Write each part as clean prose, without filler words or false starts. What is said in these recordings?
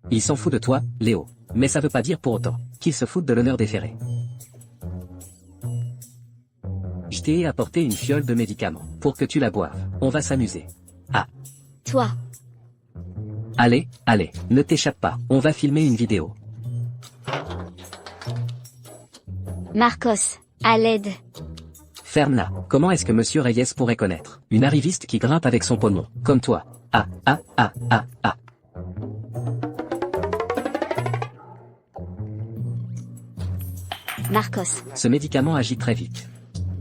Il s'en fout de toi, Léo. Mais ça veut pas dire pour autant qu'il se fout de l'honneur des ferrés. Je t'ai apporté une fiole de médicaments pour que tu la boives. On va s'amuser. Ah. Toi. Allez, allez, ne t'échappe pas. On va filmer une vidéo. Marcos, à l'aide. Ferme-la. Comment est-ce que Monsieur Reyes pourrait connaître une arriviste qui grimpe avec son pognon, comme toi? Ah, ah, ah, ah, ah. Marcos. Ce médicament agit très vite.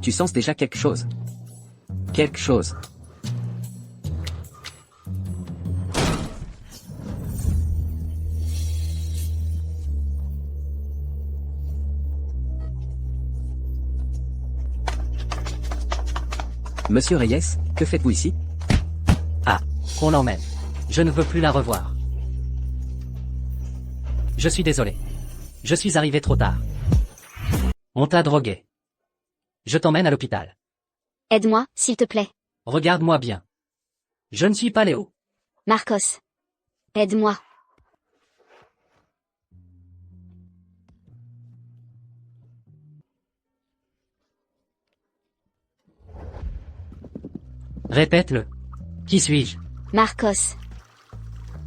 Tu sens déjà quelque chose? Quelque chose. Monsieur Reyes, que faites-vous ici? Ah, qu'on l'emmène. Je ne veux plus la revoir. Je suis désolé. Je suis arrivé trop tard. On t'a drogué. Je t'emmène à l'hôpital. Aide-moi, s'il te plaît. Regarde-moi bien. Je ne suis pas Léo. Marcos. Aide-moi. Répète-le. Qui suis-je? Marcos.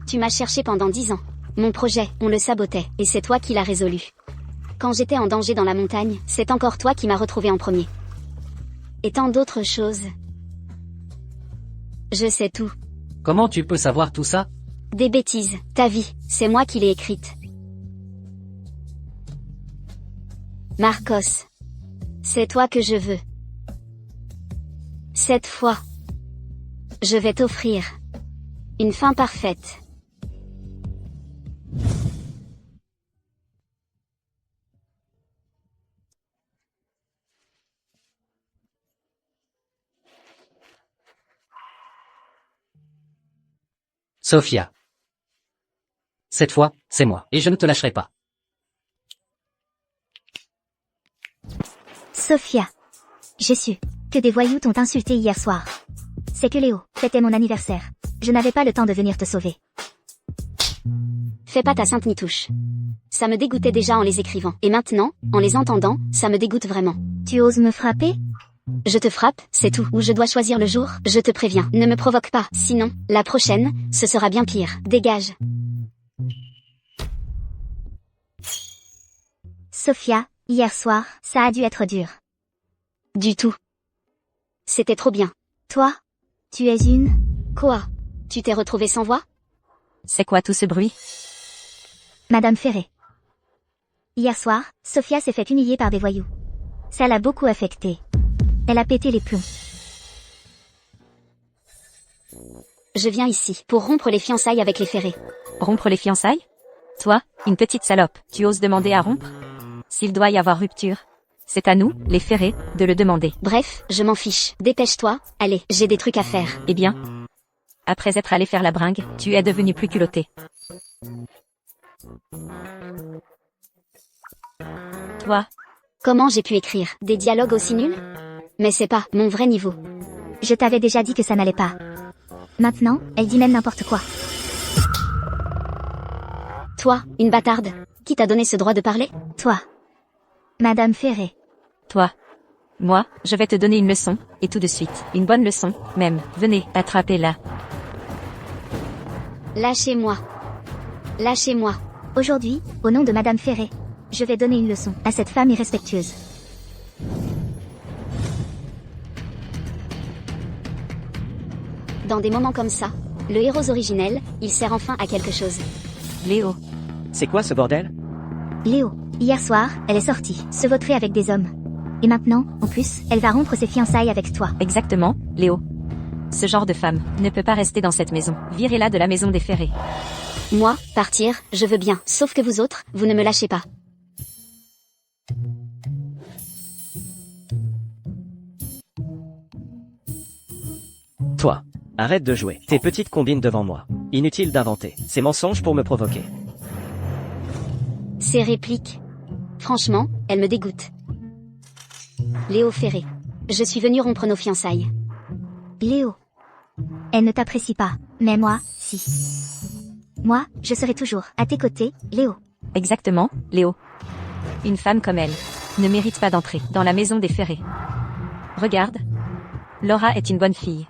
Tu m'as cherché pendant 10 ans. Mon projet, on le sabotait, et c'est toi qui l'as résolu. Quand j'étais en danger dans la montagne, c'est encore toi qui m'as retrouvé en premier. Et tant d'autres choses. Je sais tout. Comment tu peux savoir tout ça? Des bêtises, ta vie, c'est moi qui l'ai écrite. Marcos. C'est toi que je veux. Cette fois. Je vais t'offrir une fin parfaite. Sophia. Cette fois, c'est moi, et je ne te lâcherai pas. Sophia. J'ai su que des voyous t'ont insulté hier soir. C'est que Léo, c'était mon anniversaire. Je n'avais pas le temps de venir te sauver. Fais pas ta sainte nitouche. Ça me dégoûtait déjà en les écrivant. Et maintenant, en les entendant, ça me dégoûte vraiment. Tu oses me frapper? Je te frappe, c'est tout. Ou je dois choisir le jour? Je te préviens, ne me provoque pas. Sinon, la prochaine, ce sera bien pire. Dégage. Sophia, hier soir, ça a dû être dur. Du tout. C'était trop bien. Toi? Tu es une... Quoi? Tu t'es retrouvée sans voix? C'est quoi tout ce bruit? Madame Ferré. Hier soir, Sophia s'est fait humilier par des voyous. Ça l'a beaucoup affectée. Elle a pété les plombs. Je viens ici pour rompre les fiançailles avec les Ferré. Rompre les fiançailles? Toi, une petite salope, tu oses demander à rompre? S'il doit y avoir rupture, c'est à nous, les Ferré, de le demander. Bref, je m'en fiche. Dépêche-toi, allez, j'ai des trucs à faire. Eh bien, après être allé faire la bringue, tu es devenu plus culotté. Toi, Comment j'ai pu écrire des dialogues aussi nuls? Mais c'est pas mon vrai niveau. Je t'avais déjà dit que ça n'allait pas. Maintenant, elle dit même n'importe quoi. Toi, une bâtarde. Qui t'a donné ce droit de parler? Toi. Madame Ferré. toi. Moi, je vais te donner une leçon, et tout de suite. Une bonne leçon, même. Venez, attrapez-la. Lâchez-moi. Lâchez-moi. Aujourd'hui, au nom de Madame Ferré, je vais donner une leçon à cette femme irrespectueuse. Dans des moments comme ça, le héros originel, il sert enfin à quelque chose. Léo. C'est quoi ce bordel? Léo, hier soir, elle est sortie, se vautrer avec des hommes. Et maintenant, en plus, elle va rompre ses fiançailles avec toi. Exactement, Léo. Ce genre de femme ne peut pas rester dans cette maison. Virez-la de la maison des Ferré. Moi, partir, je veux bien. Sauf que vous autres, vous ne me lâchez pas. Toi, arrête de jouer. Tes petites combines devant moi. Inutile d'inventer. Ces mensonges pour me provoquer. Ces répliques. Franchement, elles me dégoûtent. Léo Ferré. Je suis venu rompre nos fiançailles. Léo. Elle ne t'apprécie pas, mais moi, si. Moi, je serai toujours à tes côtés, Léo. Exactement, Léo. Une femme comme elle ne mérite pas d'entrer dans la maison des Ferré. Regarde. Laura est une bonne fille.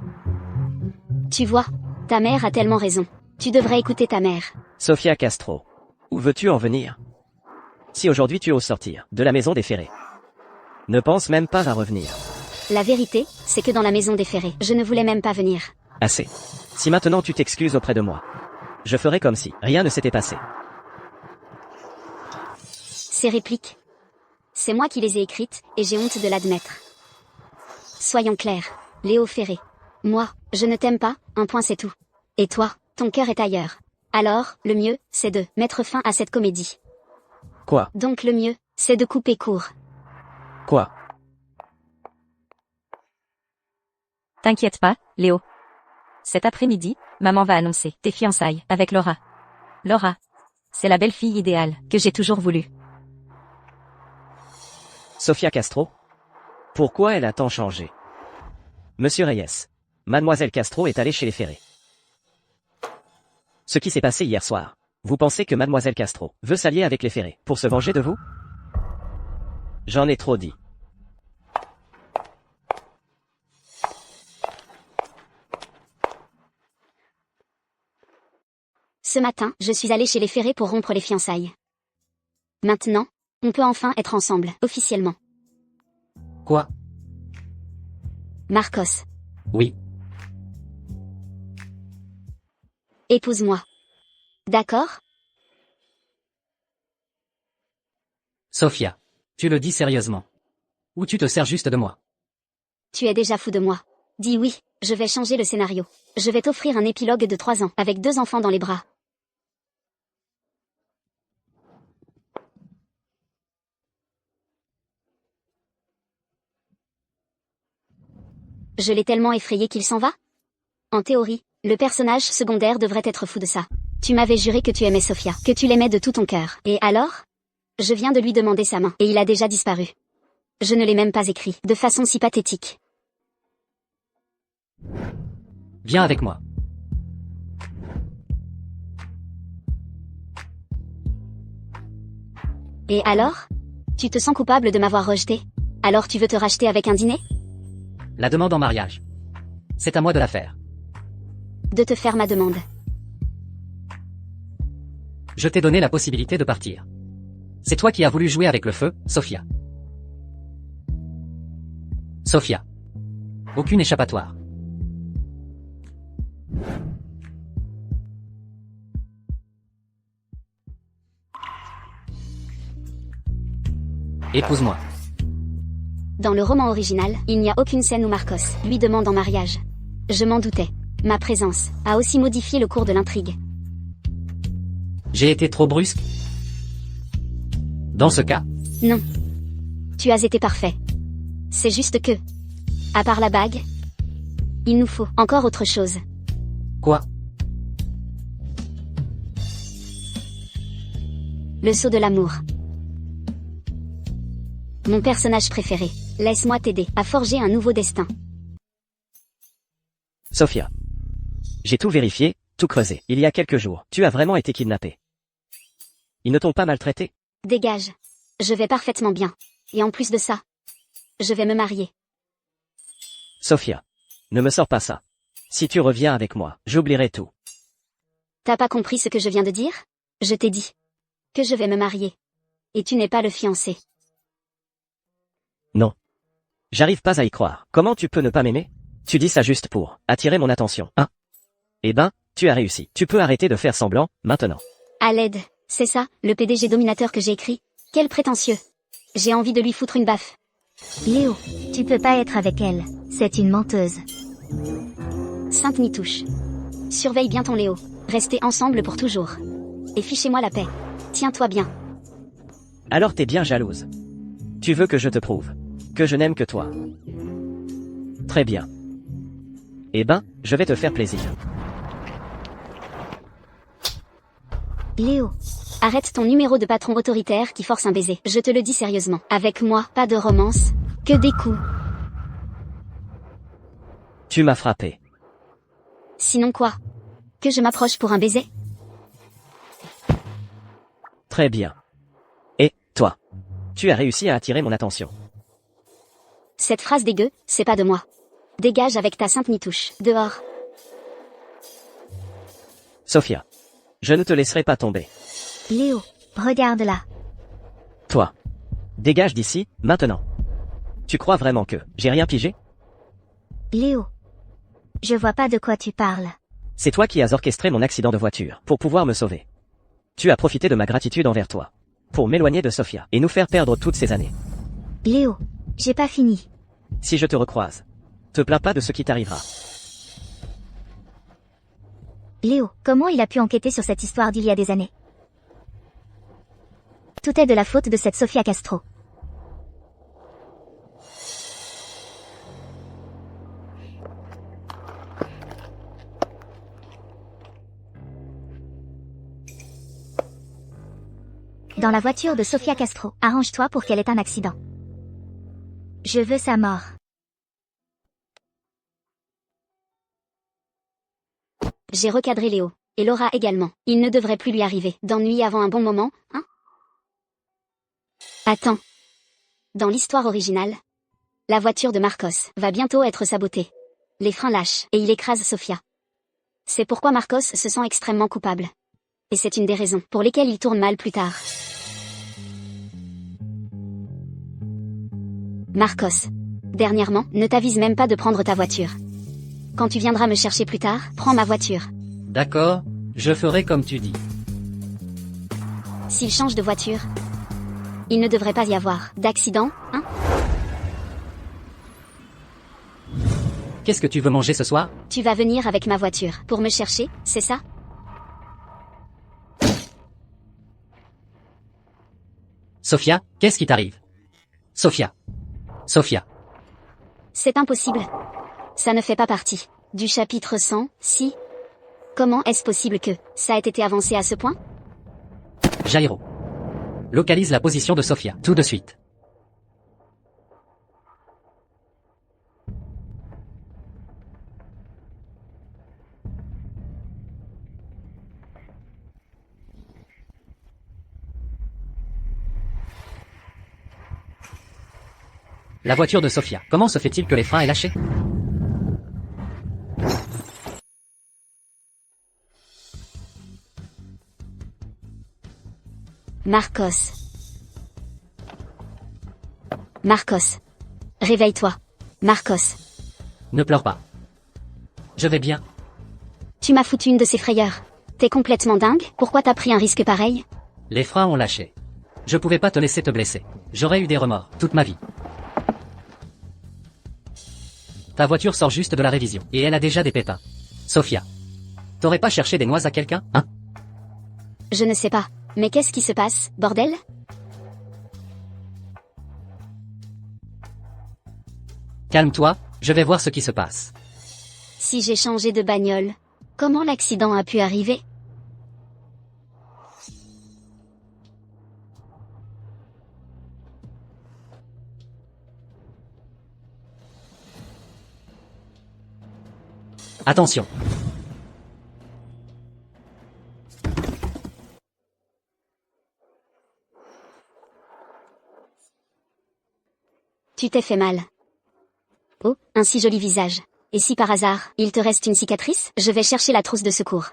Tu vois, ta mère a tellement raison. Tu devrais écouter ta mère. Sofia Castro. Où veux-tu en venir? Si aujourd'hui tu oses sortir de la maison des Ferré, ne pense même pas à revenir. La vérité, c'est que dans la maison des Ferré, je ne voulais même pas venir. Assez. Si maintenant tu t'excuses auprès de moi, je ferai comme si rien ne s'était passé. Ces répliques, c'est moi qui les ai écrites, et j'ai honte de l'admettre. Soyons clairs, Léo Ferré. Moi, je ne t'aime pas, un point c'est tout. Et toi, ton cœur est ailleurs. Alors, le mieux, c'est de mettre fin à cette comédie. Quoi? Donc le mieux, c'est de couper court. Quoi? T'inquiète pas, Léo. Cet après-midi, maman va annoncer tes fiançailles avec Laura. Laura, c'est la belle-fille idéale que j'ai toujours voulu. Sofia Castro? Pourquoi elle a tant changé? Monsieur Reyes, Mademoiselle Castro est allée chez les Ferré. Ce qui s'est passé hier soir. Vous pensez que Mademoiselle Castro veut s'allier avec les Ferré pour se venger de vous? J'en ai trop dit. Ce matin, je suis allée chez les Ferré pour rompre les fiançailles. Maintenant, on peut enfin être ensemble, officiellement. Quoi? Marcos, Oui. épouse-moi. D'accord? Sofia. Tu le dis sérieusement. Ou tu te sers juste de moi? Tu es déjà fou de moi. Dis oui, je vais changer le scénario. Je vais t'offrir un épilogue de 3 ans, avec 2 enfants dans les bras. Je l'ai tellement effrayé qu'il s'en va? En théorie, le personnage secondaire devrait être fou de ça. Tu m'avais juré que tu aimais Sofia, que tu l'aimais de tout ton cœur. Et alors? Je viens de lui demander sa main, et il a déjà disparu. Je ne l'ai même pas écrit, de façon si pathétique. Viens avec moi. Et alors? Tu te sens coupable de m'avoir rejeté? Alors tu veux te racheter avec un dîner? La demande en mariage. C'est à moi de la faire. De te faire ma demande. Je t'ai donné la possibilité de partir. C'est toi qui as voulu jouer avec le feu, Sofia. Sofia. Aucune échappatoire. Épouse-moi. Dans le roman original, il n'y a aucune scène où Marcos lui demande en mariage. Je m'en doutais. Ma présence a aussi modifié le cours de l'intrigue. J'ai été trop brusque. Dans ce cas, Non. Tu as été parfait. C'est juste que, à part la bague, il nous faut encore autre chose. quoi? Le sceau de l'amour. Mon personnage préféré. Laisse-moi t'aider à forger un nouveau destin. Sofia. J'ai tout vérifié, tout creusé. Il y a quelques jours, tu as vraiment été kidnappée. Ils ne t'ont pas maltraité? Dégage. Je vais parfaitement bien. Et en plus de ça, je vais me marier. Sofia. Ne me sors pas ça. Si tu reviens avec moi, j'oublierai tout. T'as pas compris ce que je viens de dire? Je t'ai dit que je vais me marier. Et tu n'es pas le fiancé. Non. J'arrive pas à y croire. Comment tu peux ne pas m'aimer? Tu dis ça juste pour attirer mon attention, hein? Eh ben, tu as réussi. Tu peux arrêter de faire semblant, maintenant. À l'aide, c'est ça, le PDG dominateur que j'ai écrit. Quel prétentieux. J'ai envie de lui foutre une baffe. Léo, tu peux pas être avec elle. C'est une menteuse. Sainte Nitouche. Surveille bien ton Léo. Restez ensemble pour toujours. Et fichez-moi la paix. Tiens-toi bien. Alors t'es bien jalouse. Tu veux que je te prouve que je n'aime que toi. Très bien. Eh ben, je vais te faire plaisir. Léo, Arrête ton numéro de patron autoritaire qui force un baiser. Je te le dis sérieusement. Avec moi, pas de romance, que des coups. Tu m'as frappé. Sinon quoi? Que je m'approche pour un baiser? Très bien. Et, toi? Tu as réussi à attirer mon attention. Cette phrase dégueu, c'est pas de moi. Dégage avec ta sainte nitouche, dehors. Sophia. Je ne te laisserai pas tomber. Léo, regarde-la. Toi. Dégage d'ici, maintenant. Tu crois vraiment que j'ai rien pigé? Léo. Je vois pas de quoi tu parles. C'est toi qui as orchestré mon accident de voiture pour pouvoir me sauver. Tu as profité de ma gratitude envers toi pour m'éloigner de Sophia et nous faire perdre toutes ces années. Léo, j'ai pas fini. Si je te recroise, te plains pas de ce qui t'arrivera. Léo, comment il a pu enquêter sur cette histoire d'il y a des années? Tout est de la faute de cette Sofia Castro. Dans la voiture de Sofia Castro, arrange-toi pour qu'elle ait un accident. Je veux sa mort. J'ai recadré Léo. Et Laura également. Il ne devrait plus lui arriver d'ennui avant un bon moment, hein? Attends. Dans l'histoire originale, la voiture de Marcos va bientôt être sabotée. Les freins lâchent et il écrase Sofia. C'est pourquoi Marcos se sent extrêmement coupable. Et c'est une des raisons pour lesquelles il tourne mal plus tard. Marcos. Dernièrement, ne t'avise même pas de prendre ta voiture. Quand tu viendras me chercher plus tard, prends ma voiture. D'accord, je ferai comme tu dis. S'il change de voiture, il ne devrait pas y avoir d'accident, hein? Qu'est-ce que tu veux manger ce soir? Tu vas venir avec ma voiture pour me chercher, c'est ça? Sophia, qu'est-ce qui t'arrive? Sophia. Sophia. C'est impossible. Ça ne fait pas partie du chapitre 100, si. Comment est-ce possible que ça ait été avancé à ce point? Jairo. Localise la position de Sophia, tout de suite. La voiture de Sophia. Comment se fait-il que les freins aient lâché? Marcos. Marcos. Réveille-toi. Marcos. Ne pleure pas. Je vais bien. Tu m'as foutu une de ces frayeurs. T'es complètement dingue? Pourquoi t'as pris un risque pareil? Les freins ont lâché. Je pouvais pas te laisser te blesser. J'aurais eu des remords, toute ma vie. Ta voiture sort juste de la révision, et elle a déjà des pépins. Sophia. T'aurais pas cherché des noix à quelqu'un, hein? Je ne sais pas. Mais qu'est-ce qui se passe, bordel? Calme-toi, je vais voir ce qui se passe. Si j'ai changé de bagnole, comment l'accident a pu arriver? Attention. Tu t'es fait mal. Oh, un si joli visage. Et si par hasard, il te reste une cicatrice, je vais chercher la trousse de secours.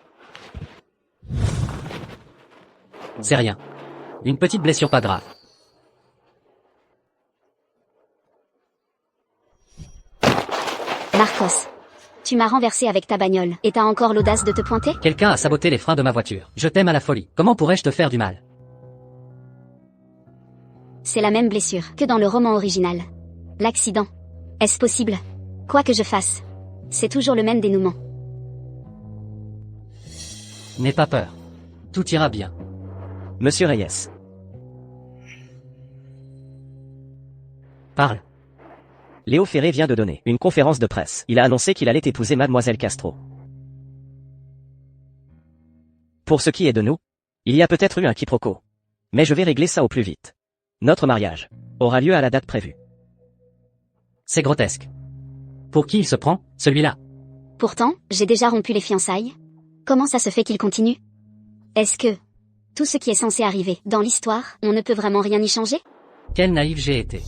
C'est rien. Une petite blessure pas grave. Marcos. Tu m'as renversé avec ta bagnole, et t'as encore l'audace de te pointer? Quelqu'un a saboté les freins de ma voiture. Je t'aime à la folie. Comment pourrais-je te faire du mal? C'est la même blessure que dans le roman original. L'accident. Est-ce possible? Quoi que je fasse, c'est toujours le même dénouement. N'aie pas peur. Tout ira bien. Monsieur Reyes. Parle. Léo Ferré vient de donner une conférence de presse. Il a annoncé qu'il allait épouser Mademoiselle Castro. Pour ce qui est de nous, il y a peut-être eu un quiproquo. Mais je vais régler ça au plus vite. Notre mariage aura lieu à la date prévue. C'est grotesque. Pour qui il se prend, celui-là? Pourtant, j'ai déjà rompu les fiançailles. Comment ça se fait qu'il continue? Est-ce que Tout ce qui est censé arriver dans l'histoire, on ne peut vraiment rien y changer? Quel naïf j'ai été.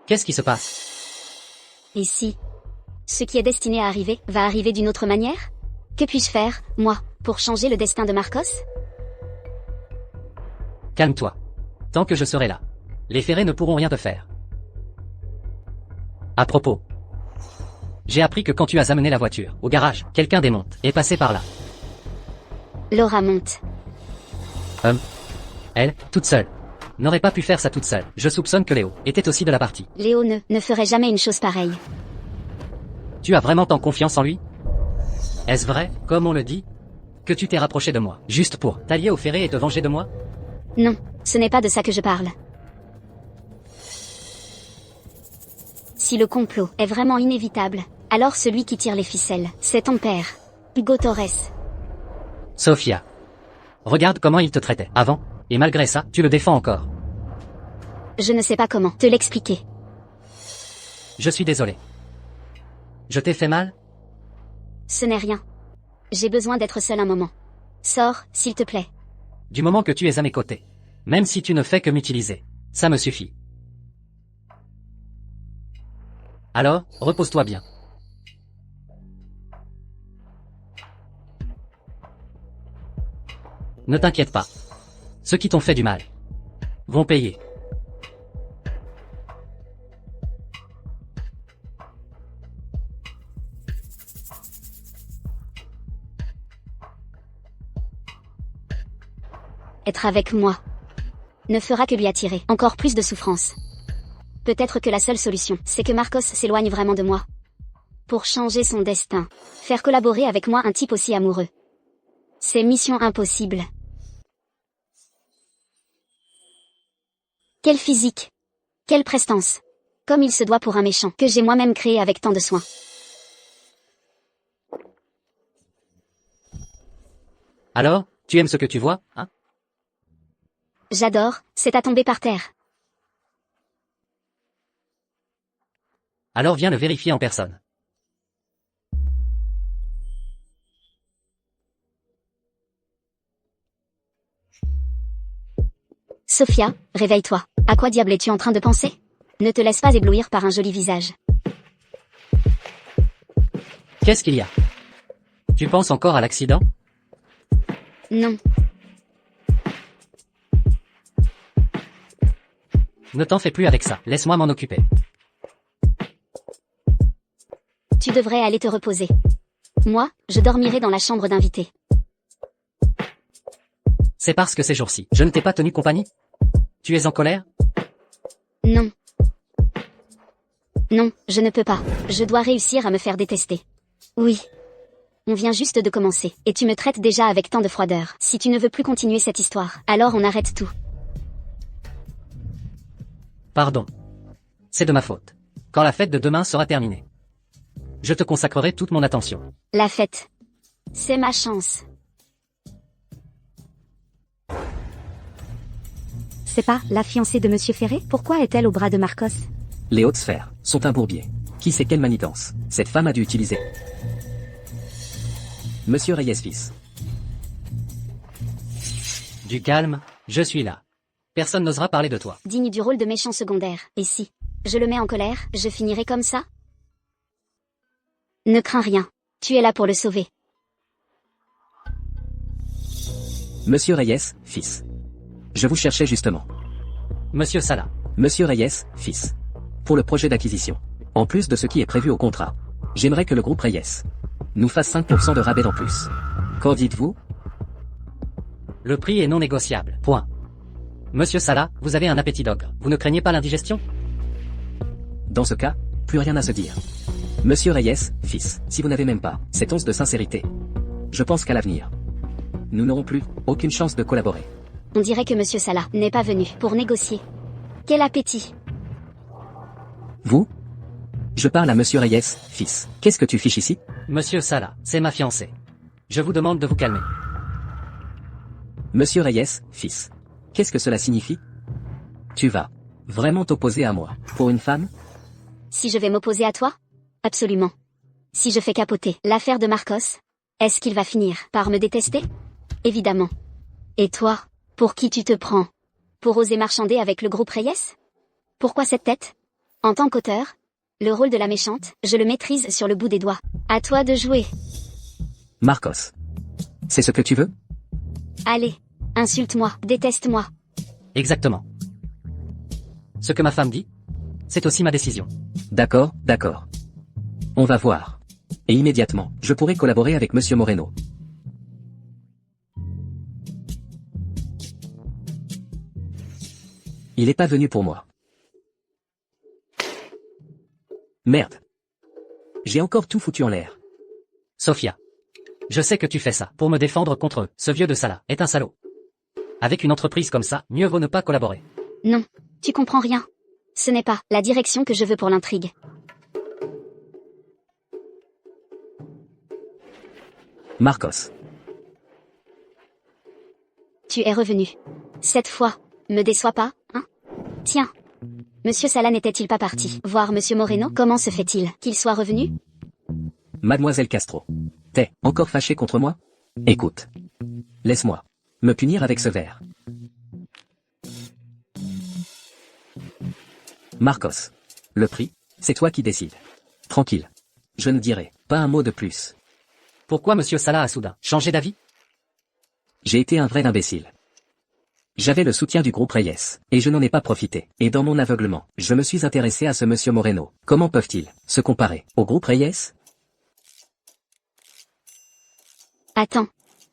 Qu'est-ce qui se passe? Et si ce qui est destiné à arriver va arriver d'une autre manière? Que puis-je faire, moi, pour changer le destin de Marcos? Calme-toi. Tant que je serai là, les ferrets ne pourront rien te faire. À propos, j'ai appris que quand tu as amené la voiture au garage, quelqu'un démonte est passé par là. Laura monte. Elle, toute seule, n'aurait pas pu faire ça toute seule. Je soupçonne que Léo était aussi de la partie. Léo ne ferait jamais une chose pareille. Tu as vraiment tant confiance en lui? Est-ce vrai, comme on le dit, que tu t'es rapproché de moi, juste pour t'allier aux ferrets et te venger de moi? Non, ce n'est pas de ça que je parle. Si le complot est vraiment inévitable, alors celui qui tire les ficelles, c'est ton père, Hugo Torres. Sophia. Regarde comment il te traitait avant, et malgré ça, tu le défends encore. Je ne sais pas comment te l'expliquer. Je suis désolé. Je t'ai fait mal? Ce n'est rien. J'ai besoin d'être seul un moment. Sors, s'il te plaît. Du moment que tu es à mes côtés. Même si tu ne fais que m'utiliser. Ça me suffit. Alors, repose-toi bien. Ne t'inquiète pas. Ceux qui t'ont fait du mal vont payer. Être avec moi ne fera que lui attirer encore plus de souffrance. Peut-être que la seule solution, c'est que Marcos s'éloigne vraiment de moi. Pour changer son destin, faire collaborer avec moi un type aussi amoureux. C'est mission impossible. Quel physique! Quelle prestance! Comme il se doit pour un méchant que j'ai moi-même créé avec tant de soin. Alors, tu aimes ce que tu vois, hein? J'adore, c'est à tomber par terre. Alors viens le vérifier en personne. Sophia, réveille-toi. À quoi diable es-tu en train de penser? Ne te laisse pas éblouir par un joli visage. Qu'est-ce qu'il y a? Tu penses encore à l'accident? Non. Ne t'en fais plus avec ça, laisse-moi m'en occuper. Tu devrais aller te reposer. Moi, je dormirai dans la chambre d'invité. C'est parce que ces jours-ci, je ne t'ai pas tenu compagnie? Tu es en colère? Non. Non, je ne peux pas. Je dois réussir à me faire détester. Oui. On vient juste de commencer, et tu me traites déjà avec tant de froideur. Si tu ne veux plus continuer cette histoire, alors on arrête tout. Pardon. C'est de ma faute. Quand la fête de demain sera terminée, je te consacrerai toute mon attention. La fête. C'est ma chance. C'est pas la fiancée de Monsieur Ferré? Pourquoi est-elle au bras de Marcos? Les hautes sphères sont un bourbier. Qui sait quelle manigance cette femme a dû utiliser? Monsieur Reyes fils. Du calme, je suis là. Personne n'osera parler de toi. Digne du rôle de méchant secondaire. Et si je le mets en colère, je finirai comme ça? Ne crains rien. Tu es là pour le sauver. Monsieur Reyes, fils. Je vous cherchais justement. Monsieur Salah. Monsieur Reyes, fils. Pour le projet d'acquisition. En plus de ce qui est prévu au contrat. J'aimerais que le groupe Reyes nous fasse 5% de rabais en plus. Qu'en dites-vous? Le prix est non négociable. Point. Monsieur Salah, vous avez un appétit d'ogre. Vous ne craignez pas l'indigestion? Dans ce cas, plus rien à se dire. Monsieur Reyes, fils, si vous n'avez même pas cette once de sincérité, je pense qu'à l'avenir, nous n'aurons plus aucune chance de collaborer. On dirait que Monsieur Salah n'est pas venu pour négocier. Quel appétit! Vous? Je parle à Monsieur Reyes, fils. Qu'est-ce que tu fiches ici? Monsieur Salah, c'est ma fiancée. Je vous demande de vous calmer. Monsieur Reyes, fils. Qu'est-ce que cela signifie? Tu vas vraiment t'opposer à moi, pour une femme? Si je vais m'opposer à toi? Absolument. Si je fais capoter l'affaire de Marcos, Est-ce qu'il va finir par me détester? Évidemment. Et toi, pour qui tu te prends? Pour oser marchander avec le groupe Reyes? Pourquoi cette tête? En tant qu'auteur, le rôle de la méchante, je le maîtrise sur le bout des doigts. À toi de jouer. Marcos. C'est ce que tu veux? Allez, insulte-moi, déteste-moi. Exactement. Ce que ma femme dit, c'est aussi ma décision. D'accord, d'accord. On va voir. Et immédiatement, je pourrai collaborer avec Monsieur Moreno. Il est pas venu pour moi. Merde. J'ai encore tout foutu en l'air. Sophia. Je sais que tu fais ça pour me défendre contre eux. Ce vieux de Salah est un salaud. Avec une entreprise comme ça, mieux vaut ne pas collaborer. Non, tu comprends rien. Ce n'est pas la direction que je veux pour l'intrigue. Marcos. Tu es revenu. Cette fois, me déçois pas, hein? Tiens. Monsieur Salah n'était-il pas parti voir Monsieur Moreno? Comment se fait-il qu'il soit revenu? Mademoiselle Castro. T'es encore fâché contre moi? Écoute. Laisse-moi me punir avec ce verre. Marcos. Le prix, c'est toi qui décides. Tranquille. Je ne dirai pas un mot de plus. Pourquoi Monsieur Salah a soudain changé d'avis? J'ai été un vrai imbécile. J'avais le soutien du groupe Reyes, et je n'en ai pas profité. Et dans mon aveuglement, je me suis intéressé à ce Monsieur Moreno. Comment peuvent-ils se comparer au groupe Reyes? Attends.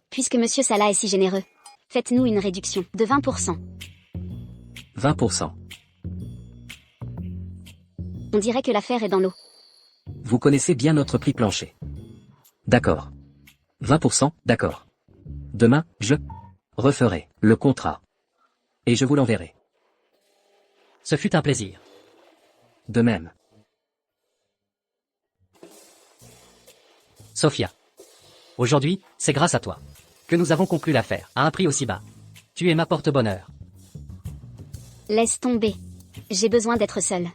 Puisque Monsieur Salah est si généreux, faites-nous une réduction de 20%. 20%. On dirait que l'affaire est dans l'eau. Vous connaissez bien notre prix plancher. D'accord. 20%, d'accord. Demain, je referai le contrat. Et je vous l'enverrai. Ce fut un plaisir. De même. Sophia. Aujourd'hui, c'est grâce à toi que nous avons conclu l'affaire à un prix aussi bas. Tu es ma porte-bonheur. Laisse tomber. J'ai besoin d'être seule.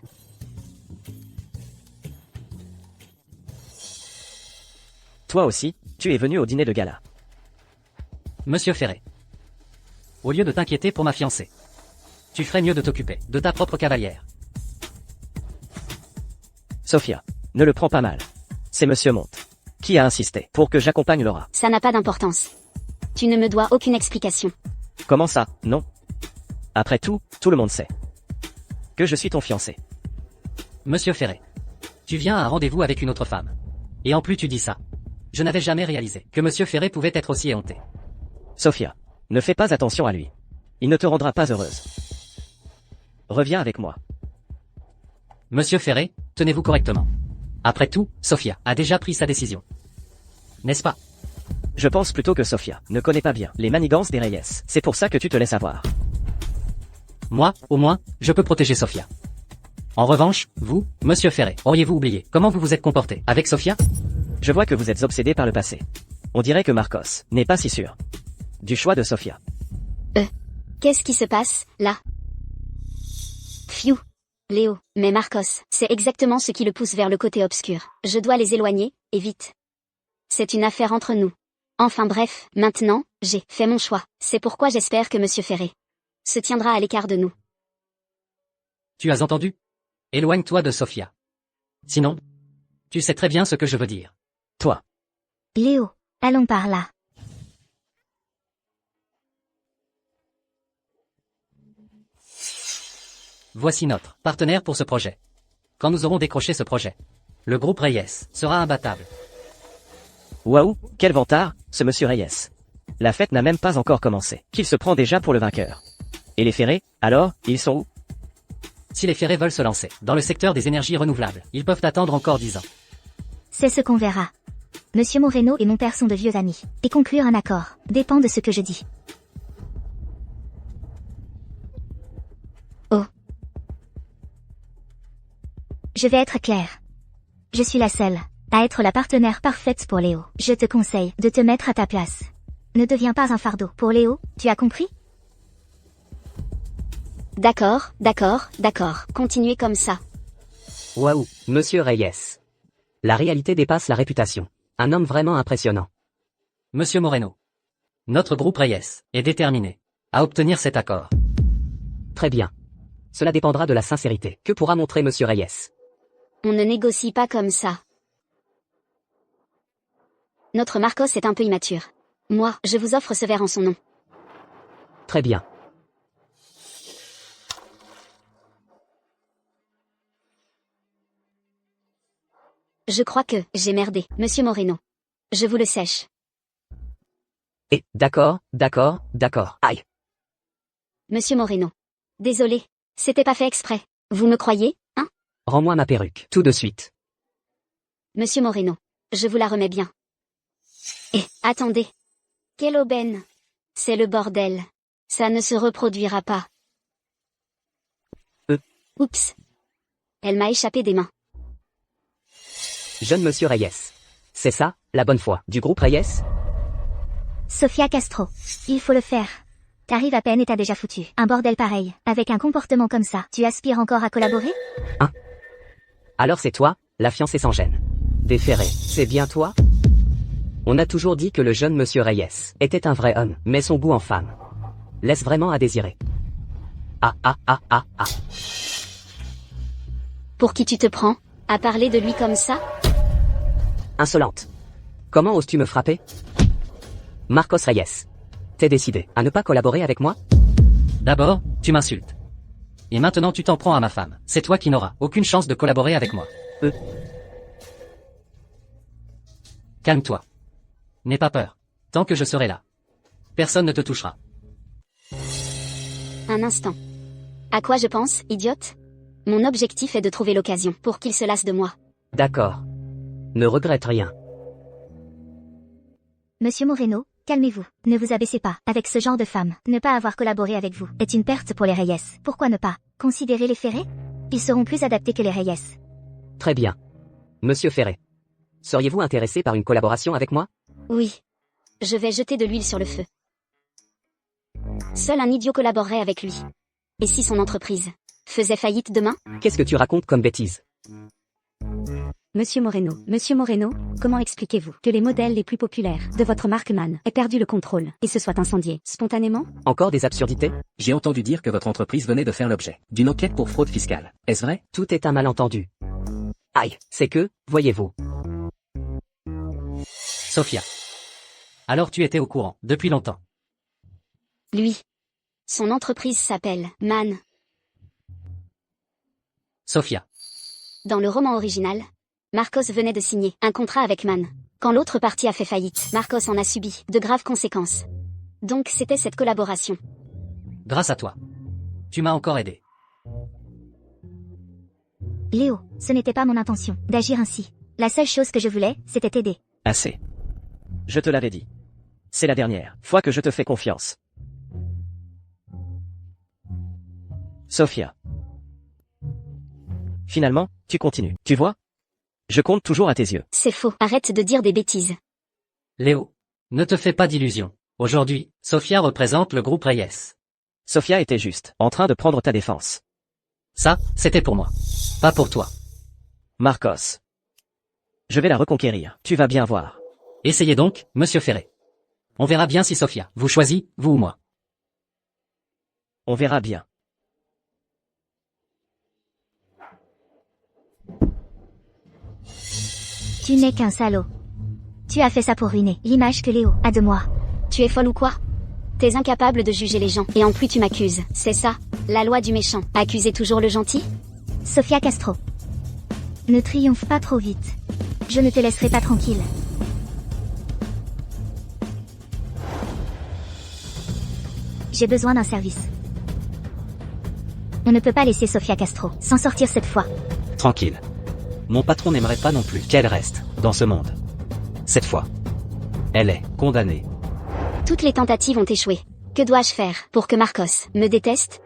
Toi aussi, tu es venu au dîner de gala. Monsieur Ferré. Au lieu de t'inquiéter pour ma fiancée, tu ferais mieux de t'occuper de ta propre cavalière. Sophia, ne le prends pas mal. C'est Monsieur Monte qui a insisté pour que j'accompagne Laura. Ça n'a pas d'importance. Tu ne me dois aucune explication. Comment ça, non? Après tout, tout le monde sait que je suis ton fiancé. Monsieur Ferré. Tu viens à un rendez-vous avec une autre femme. Et en plus tu dis ça. Je n'avais jamais réalisé que Monsieur Ferré pouvait être aussi éhonté. Sophia, ne fais pas attention à lui. Il ne te rendra pas heureuse. Reviens avec moi. Monsieur Ferré, tenez-vous correctement. Après tout, Sophia a déjà pris sa décision. N'est-ce pas? Je pense plutôt que Sophia ne connaît pas bien les manigances des Reyes. C'est pour ça que tu te laisses avoir. Moi, au moins, je peux protéger Sophia. En revanche, vous, Monsieur Ferré, auriez-vous oublié comment vous vous êtes comporté avec Sophia? Je vois que vous êtes obsédé par le passé. On dirait que Marcos n'est pas si sûr du choix de Sophia. Qu'est-ce qui se passe, là? Pfiou. Léo, mais Marcos, c'est exactement ce qui le pousse vers le côté obscur. Je dois les éloigner, et vite. C'est une affaire entre nous. Enfin bref, maintenant, j'ai fait mon choix. C'est pourquoi j'espère que Monsieur Ferré se tiendra à l'écart de nous. Tu as entendu? Éloigne-toi de Sophia. Sinon, tu sais très bien ce que je veux dire. Toi. Léo, allons par là. Voici notre partenaire pour ce projet. Quand nous aurons décroché ce projet, le groupe Reyes sera imbattable. Waouh, quel vantard, ce Monsieur Reyes. La fête n'a même pas encore commencé, qu'il se prend déjà pour le vainqueur. Et les Ferré, alors, ils sont où? Si les Ferré veulent se lancer dans le secteur des énergies renouvelables, ils peuvent attendre encore 10 ans. C'est ce qu'on verra. Monsieur Moreno et mon père sont de vieux amis, et conclure un accord dépend de ce que je dis. Oh. Je vais être claire. Je suis la seule à être la partenaire parfaite pour Léo. Je te conseille de te mettre à ta place. Ne deviens pas un fardeau pour Léo, tu as compris? D'accord, d'accord, d'accord. Continuez comme ça. Waouh, Monsieur Reyes. La réalité dépasse la réputation. Un homme vraiment impressionnant. Monsieur Moreno. Notre groupe Reyes est déterminé à obtenir cet accord. Très bien. Cela dépendra de la sincérité que pourra montrer Monsieur Reyes. On ne négocie pas comme ça. Notre Marcos est un peu immature. Moi, je vous offre ce verre en son nom. Très bien. Je crois que j'ai merdé, Monsieur Moreno. Je vous le sèche. Et, d'accord. Aïe. Monsieur Moreno. Désolé. C'était pas fait exprès. Vous me croyez, hein? Rends-moi ma perruque, tout de suite. Monsieur Moreno. Je vous la remets bien. Et, attendez. Quelle aubaine. C'est le bordel. Ça ne se reproduira pas. Oups. Elle m'a échappé des mains. Jeune Monsieur Reyes. C'est ça, la bonne foi, du groupe Reyes? Sofia Castro. Il faut le faire. T'arrives à peine et t'as déjà foutu un bordel pareil. Avec un comportement comme ça, tu aspires encore à collaborer? Alors c'est toi, la fiancée sans gêne. Déféré, c'est bien toi? On a toujours dit que le jeune Monsieur Reyes était un vrai homme, mais son goût en femme laisse vraiment à désirer. Ah. Pour qui tu te prends? À parler de lui comme ça? Insolente. Comment oses-tu me frapper? Marcos Reyes. T'es décidé à ne pas collaborer avec moi? D'abord, tu m'insultes. Et maintenant tu t'en prends à ma femme. C'est toi qui n'auras aucune chance de collaborer avec moi. Calme-toi. N'aie pas peur. Tant que je serai là, personne ne te touchera. Un instant. À quoi je pense, idiote? Mon objectif est de trouver l'occasion pour qu'il se lasse de moi. D'accord. Ne regrette rien. Monsieur Moreno, calmez-vous. Ne vous abaissez pas. Avec ce genre de femme, ne pas avoir collaboré avec vous est une perte pour les Reyes. Pourquoi ne pas considérer les Ferré? Ils seront plus adaptés que les Reyes. Très bien. Monsieur Ferré. Seriez-vous intéressé par une collaboration avec moi? Oui. Je vais jeter de l'huile sur le feu. Seul un idiot collaborerait avec lui. Et si son entreprise faisait faillite demain? Qu'est-ce que tu racontes comme bêtise? Monsieur Moreno, comment expliquez-vous que les modèles les plus populaires de votre marque MAN aient perdu le contrôle et se soient incendiés spontanément? Encore des absurdités? J'ai entendu dire que votre entreprise venait de faire l'objet d'une enquête pour fraude fiscale. Est-ce vrai? Tout est un malentendu. Aïe, c'est que, voyez-vous. Sofia. Alors tu étais au courant, depuis longtemps. Lui. Son entreprise s'appelle MAN. Sofia. Dans le roman original, Marcos venait de signer un contrat avec MAN. Quand l'autre partie a fait faillite, Marcos en a subi de graves conséquences. Donc c'était cette collaboration. Grâce à toi. Tu m'as encore aidé. Léo, ce n'était pas mon intention d'agir ainsi. La seule chose que je voulais, c'était t'aider. Assez. Je te l'avais dit. C'est la dernière fois que je te fais confiance. Sofia. Finalement, tu continues. Tu vois? Je compte toujours à tes yeux. C'est faux. Arrête de dire des bêtises. Léo. Ne te fais pas d'illusions. Aujourd'hui, Sofia représente le groupe Reyes. Sofia était juste en train de prendre ta défense. Ça, c'était pour moi. Pas pour toi. Marcos. Je vais la reconquérir. Tu vas bien voir. Essayez donc, Monsieur Ferré. On verra bien si Sofia vous choisit, vous ou moi. On verra bien. Tu n'es qu'un salaud. Tu as fait ça pour ruiner l'image que Léo a de moi. Tu es folle ou quoi? T'es incapable de juger les gens. Et en plus tu m'accuses. C'est ça, la loi du méchant. Accuser toujours le gentil? Sofia Castro. Ne triomphe pas trop vite. Je ne te laisserai pas tranquille. J'ai besoin d'un service. On ne peut pas laisser Sofia Castro s'en sortir cette fois. Tranquille. Mon patron n'aimerait pas non plus qu'elle reste dans ce monde. Cette fois, elle est condamnée. Toutes les tentatives ont échoué. Que dois-je faire pour que Marcos me déteste?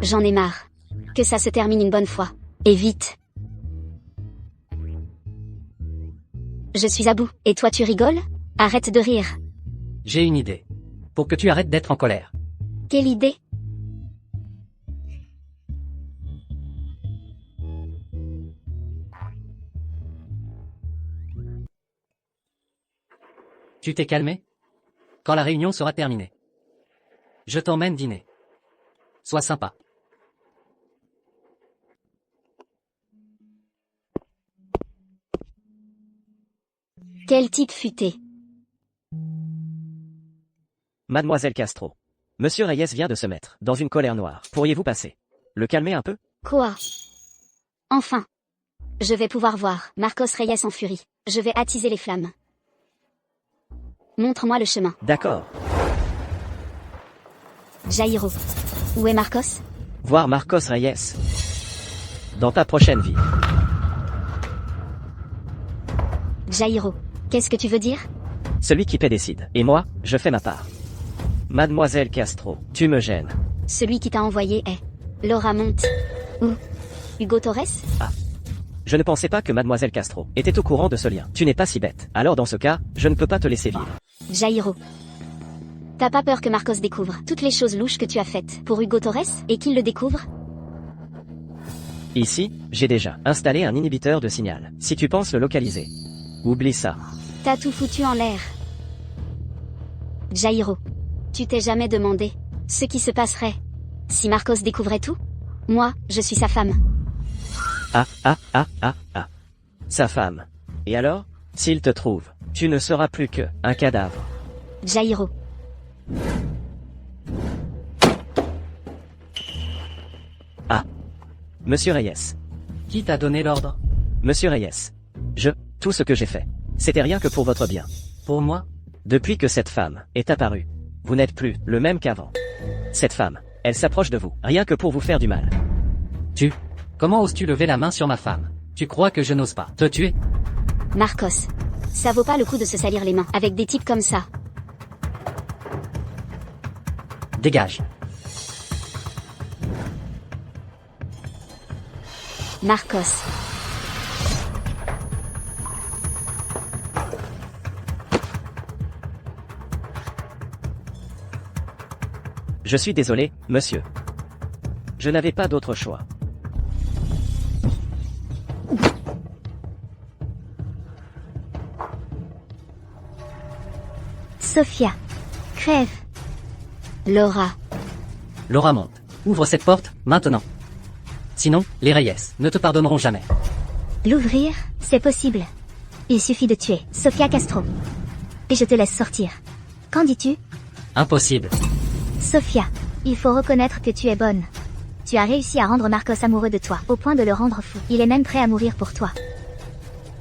J'en ai marre. Que ça se termine une bonne fois. Et vite. Je suis à bout. Et toi tu rigoles? Arrête de rire. J'ai une idée. Pour que tu arrêtes d'être en colère. Quelle idée? Tu t'es calmé? Quand la réunion sera terminée. Je t'emmène dîner. Sois sympa. Quel type futé? Mademoiselle Castro. Monsieur Reyes vient de se mettre dans une colère noire. Pourriez-vous passer? Le calmer un peu? Quoi? Enfin. Je vais pouvoir voir Marcos Reyes en furie. Je vais attiser les flammes. Montre-moi le chemin. D'accord. Jairo. Où est Marcos? Voir Marcos Reyes. Dans ta prochaine vie. Jairo. Qu'est-ce que tu veux dire? Celui qui paie décide. Et moi, je fais ma part. Mademoiselle Castro, tu me gênes. Celui qui t'a envoyé est Laura Monte. Où? Hugo Torres? Je ne pensais pas que Mademoiselle Castro était au courant de ce lien. Tu n'es pas si bête. Alors dans ce cas, je ne peux pas te laisser vivre. Jairo. T'as pas peur que Marcos découvre toutes les choses louches que tu as faites pour Hugo Torres et qu'il le découvre? Ici, j'ai déjà installé un inhibiteur de signal. Si tu penses le localiser. Oublie ça. T'as tout foutu en l'air. Jairo. Tu t'es jamais demandé ce qui se passerait si Marcos découvrait tout? Moi, je suis sa femme. Sa femme. Et alors? S'il te trouve, tu ne seras plus que un cadavre. Jairo. Monsieur Reyes. Qui t'a donné l'ordre? Monsieur Reyes. Tout ce que j'ai fait. C'était rien que pour votre bien. Pour moi? Depuis que cette femme est apparue, vous n'êtes plus le même qu'avant. Cette femme, elle s'approche de vous, rien que pour vous faire du mal. Comment oses-tu lever la main sur ma femme? Tu crois que je n'ose pas te tuer? Marcos. Ça vaut pas le coup de se salir les mains avec des types comme ça. Dégage. Marcos. Je suis désolé, monsieur. Je n'avais pas d'autre choix. Sophia. Crève. Laura. Laura monte. Ouvre cette porte, maintenant. Sinon, les Reyes ne te pardonneront jamais. L'ouvrir, c'est possible. Il suffit de tuer Sofia Castro. Et je te laisse sortir. Qu'en dis-tu? Impossible. Sophia, il faut reconnaître que tu es bonne. Tu as réussi à rendre Marcos amoureux de toi, au point de le rendre fou. Il est même prêt à mourir pour toi.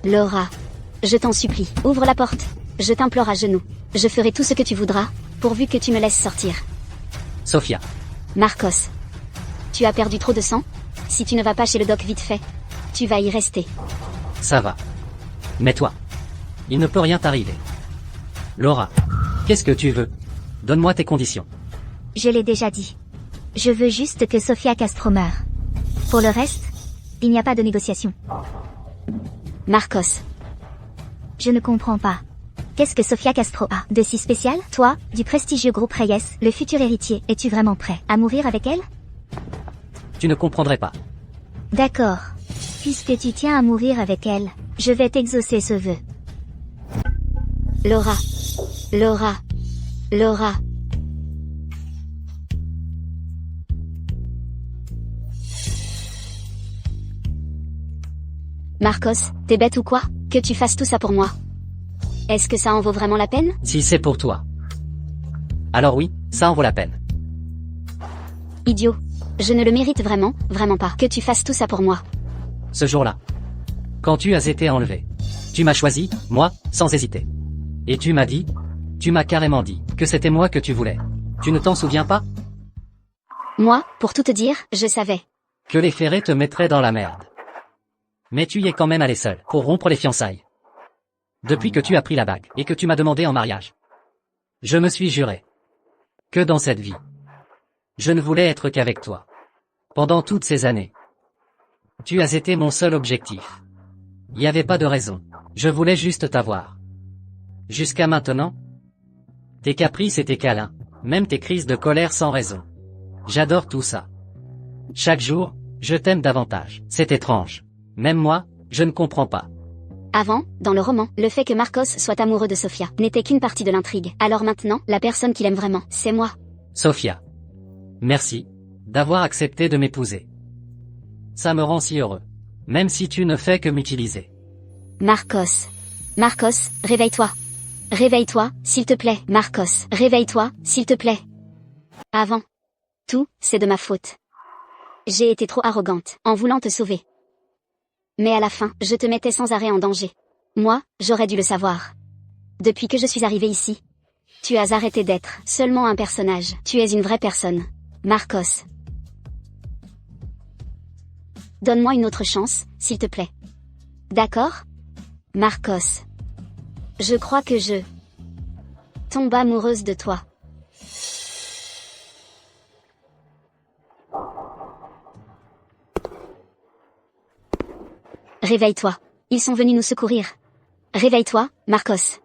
Laura. Je t'en supplie, ouvre la porte. Je t'implore à genoux. Je ferai tout ce que tu voudras, pourvu que tu me laisses sortir. Sophia. Marcos. Tu as perdu trop de sang? Si tu ne vas pas chez le doc vite fait, tu vas y rester. Ça va. Mais toi. Il ne peut rien t'arriver. Laura. Qu'est-ce que tu veux? Donne-moi tes conditions. Je l'ai déjà dit. Je veux juste que Sofia Castro meure. Pour le reste, il n'y a pas de négociation. Marcos. Je ne comprends pas. Qu'est-ce que Sofia Castro a de si spécial? Toi, du prestigieux groupe Reyes, le futur héritier, es-tu vraiment prêt à mourir avec elle? Tu ne comprendrais pas. D'accord. Puisque tu tiens à mourir avec elle, je vais t'exaucer ce vœu. Laura. Laura. Laura. Marcos, t'es bête ou quoi? Que tu fasses tout ça pour moi? Est-ce que ça en vaut vraiment la peine? Si c'est pour toi. Alors oui, ça en vaut la peine. Idiot. Je ne le mérite vraiment, vraiment pas, que tu fasses tout ça pour moi. Ce jour-là. Quand tu as été enlevé. Tu m'as choisi, moi, sans hésiter. Et tu m'as carrément dit, que c'était moi que tu voulais. Tu ne t'en souviens pas? Moi, pour tout te dire, je savais. Que les ferrés te mettraient dans la merde. Mais tu y es quand même allé seul, pour rompre les fiançailles. Depuis que tu as pris la bague, et que tu m'as demandé en mariage. Je me suis juré. Que dans cette vie. Je ne voulais être qu'avec toi. Pendant toutes ces années. Tu as été mon seul objectif. Il n'y avait pas de raison. Je voulais juste t'avoir. Jusqu'à maintenant. Tes caprices et tes câlins. Même tes crises de colère sans raison. J'adore tout ça. Chaque jour, je t'aime davantage. C'est étrange. Même moi, je ne comprends pas. Avant, dans le roman, le fait que Marcos soit amoureux de Sofia n'était qu'une partie de l'intrigue. Alors maintenant, la personne qu'il aime vraiment, c'est moi. Sofia. Merci d'avoir accepté de m'épouser. Ça me rend si heureux. Même si tu ne fais que m'utiliser. Marcos. Marcos, réveille-toi. Réveille-toi, s'il te plaît. Marcos, réveille-toi, s'il te plaît. Avant. Tout, c'est de ma faute. J'ai été trop arrogante, en voulant te sauver. Mais à la fin, je te mettais sans arrêt en danger. Moi, j'aurais dû le savoir. Depuis que je suis arrivée ici, tu as arrêté d'être seulement un personnage. Tu es une vraie personne. Marcos. Donne-moi une autre chance, s'il te plaît. D'accord? Marcos. Je crois que je tombe amoureuse de toi. Réveille-toi. Ils sont venus nous secourir. Réveille-toi, Marcos.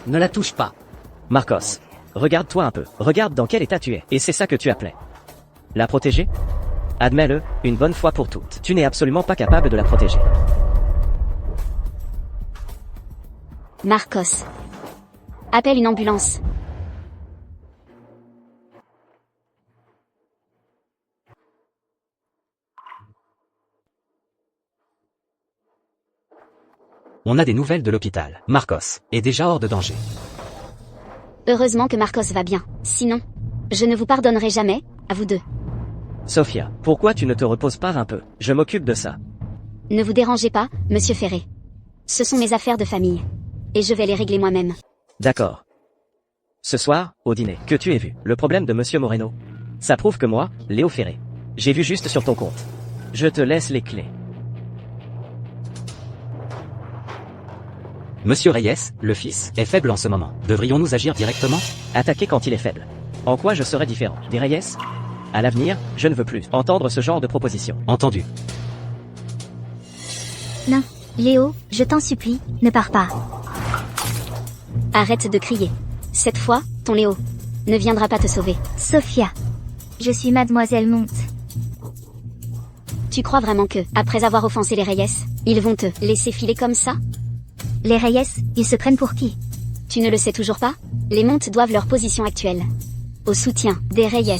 Ne la touche pas. Marcos, regarde-toi un peu. Regarde dans quel état tu es. Et c'est ça que tu appelais la protéger? Admets-le, une bonne fois pour toutes. Tu n'es absolument pas capable de la protéger. Marcos. Appelle une ambulance. On a des nouvelles de l'hôpital. Marcos est déjà hors de danger. Heureusement que Marcos va bien. Sinon, je ne vous pardonnerai jamais, à vous deux. Sofia, pourquoi tu ne te reposes pas un peu? Je m'occupe de ça. Ne vous dérangez pas, monsieur Ferré. Ce sont mes affaires de famille. Et je vais les régler moi-même. D'accord. Ce soir, au dîner, que tu aies vu le problème de Monsieur Moreno. Ça prouve que moi, Léo Ferré, j'ai vu juste sur ton compte. Je te laisse les clés. Monsieur Reyes, le fils, est faible en ce moment. Devrions-nous agir directement? Attaquer quand il est faible. En quoi je serais différent des Reyes? À l'avenir, je ne veux plus entendre ce genre de proposition. Entendu. Non, Léo, je t'en supplie, ne pars pas. Arrête de crier. Cette fois, ton Léo ne viendra pas te sauver. Sofia. Je suis Mademoiselle Monte. Tu crois vraiment que, après avoir offensé les Reyes, ils vont te laisser filer comme ça? Les Reyes, ils se prennent pour qui? Tu ne le sais toujours pas? Les Montes doivent leur position actuelle au soutien des Reyes.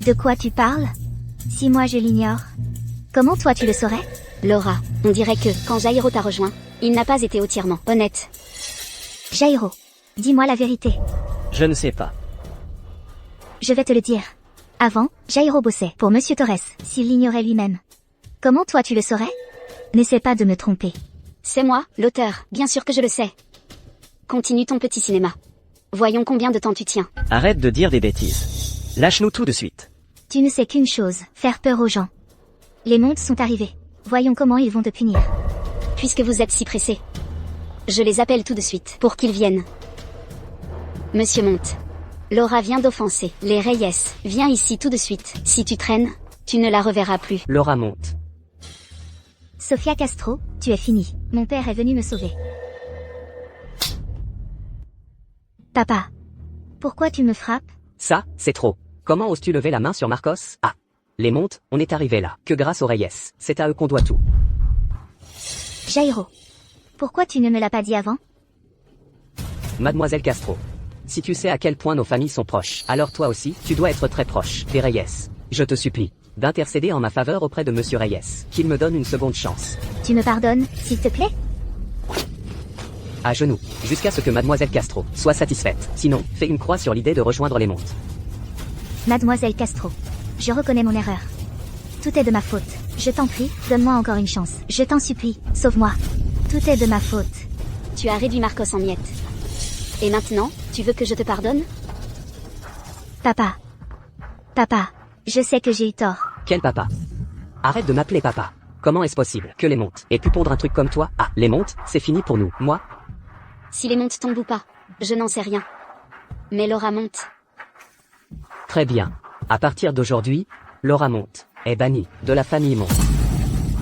De quoi tu parles? Si moi je l'ignore. Comment toi tu le saurais? Laura, on dirait que, quand Jairo t'a rejoint, il n'a pas été entièrement honnête. Jairo, dis-moi la vérité. Je ne sais pas. Je vais te le dire. Avant, Jairo bossait pour Monsieur Torres, s'il l'ignorait lui-même. Comment toi tu le saurais? N'essaie pas de me tromper. C'est moi, l'auteur, bien sûr que je le sais. Continue ton petit cinéma. Voyons combien de temps tu tiens. Arrête de dire des bêtises. Lâche-nous tout de suite. Tu ne sais qu'une chose, faire peur aux gens. Les Montes sont arrivés. Voyons comment ils vont te punir. Puisque vous êtes si pressé, je les appelle tout de suite, pour qu'ils viennent. Monsieur Monte. Laura vient d'offenser les Reyes. Viens ici tout de suite. Si tu traînes, tu ne la reverras plus. Laura monte. Sofia Castro, tu es finie. Mon père est venu me sauver. Papa. Pourquoi tu me frappes? Ça, c'est trop. Comment oses-tu lever la main sur Marcos? Ah. Les montes, on est arrivé là, que grâce aux Reyes. C'est à eux qu'on doit tout. Jairo. Pourquoi tu ne me l'as pas dit avant? Mademoiselle Castro. Si tu sais à quel point nos familles sont proches, alors toi aussi, tu dois être très proche des Reyes. Je te supplie d'intercéder en ma faveur auprès de Monsieur Reyes, qu'il me donne une seconde chance. Tu me pardonnes, s'il te plaît? À genoux, jusqu'à ce que Mademoiselle Castro soit satisfaite. Sinon, fais une croix sur l'idée de rejoindre les montes. Mademoiselle Castro. Je reconnais mon erreur. Tout est de ma faute. Je t'en prie, donne-moi encore une chance. Je t'en supplie, sauve-moi. Tout est de ma faute. Tu as réduit Marcos en miettes. Et maintenant, tu veux que je te pardonne? Papa. Papa. Je sais que j'ai eu tort. Quel papa? Arrête de m'appeler papa. Comment est-ce possible que les montes aient pu pondre un truc comme toi? Ah, les montes, c'est fini pour nous. Moi? Si les montes tombent ou pas, je n'en sais rien. Mais Laura monte. Très bien. À partir d'aujourd'hui, Laura monte. est banni de la famille Mon.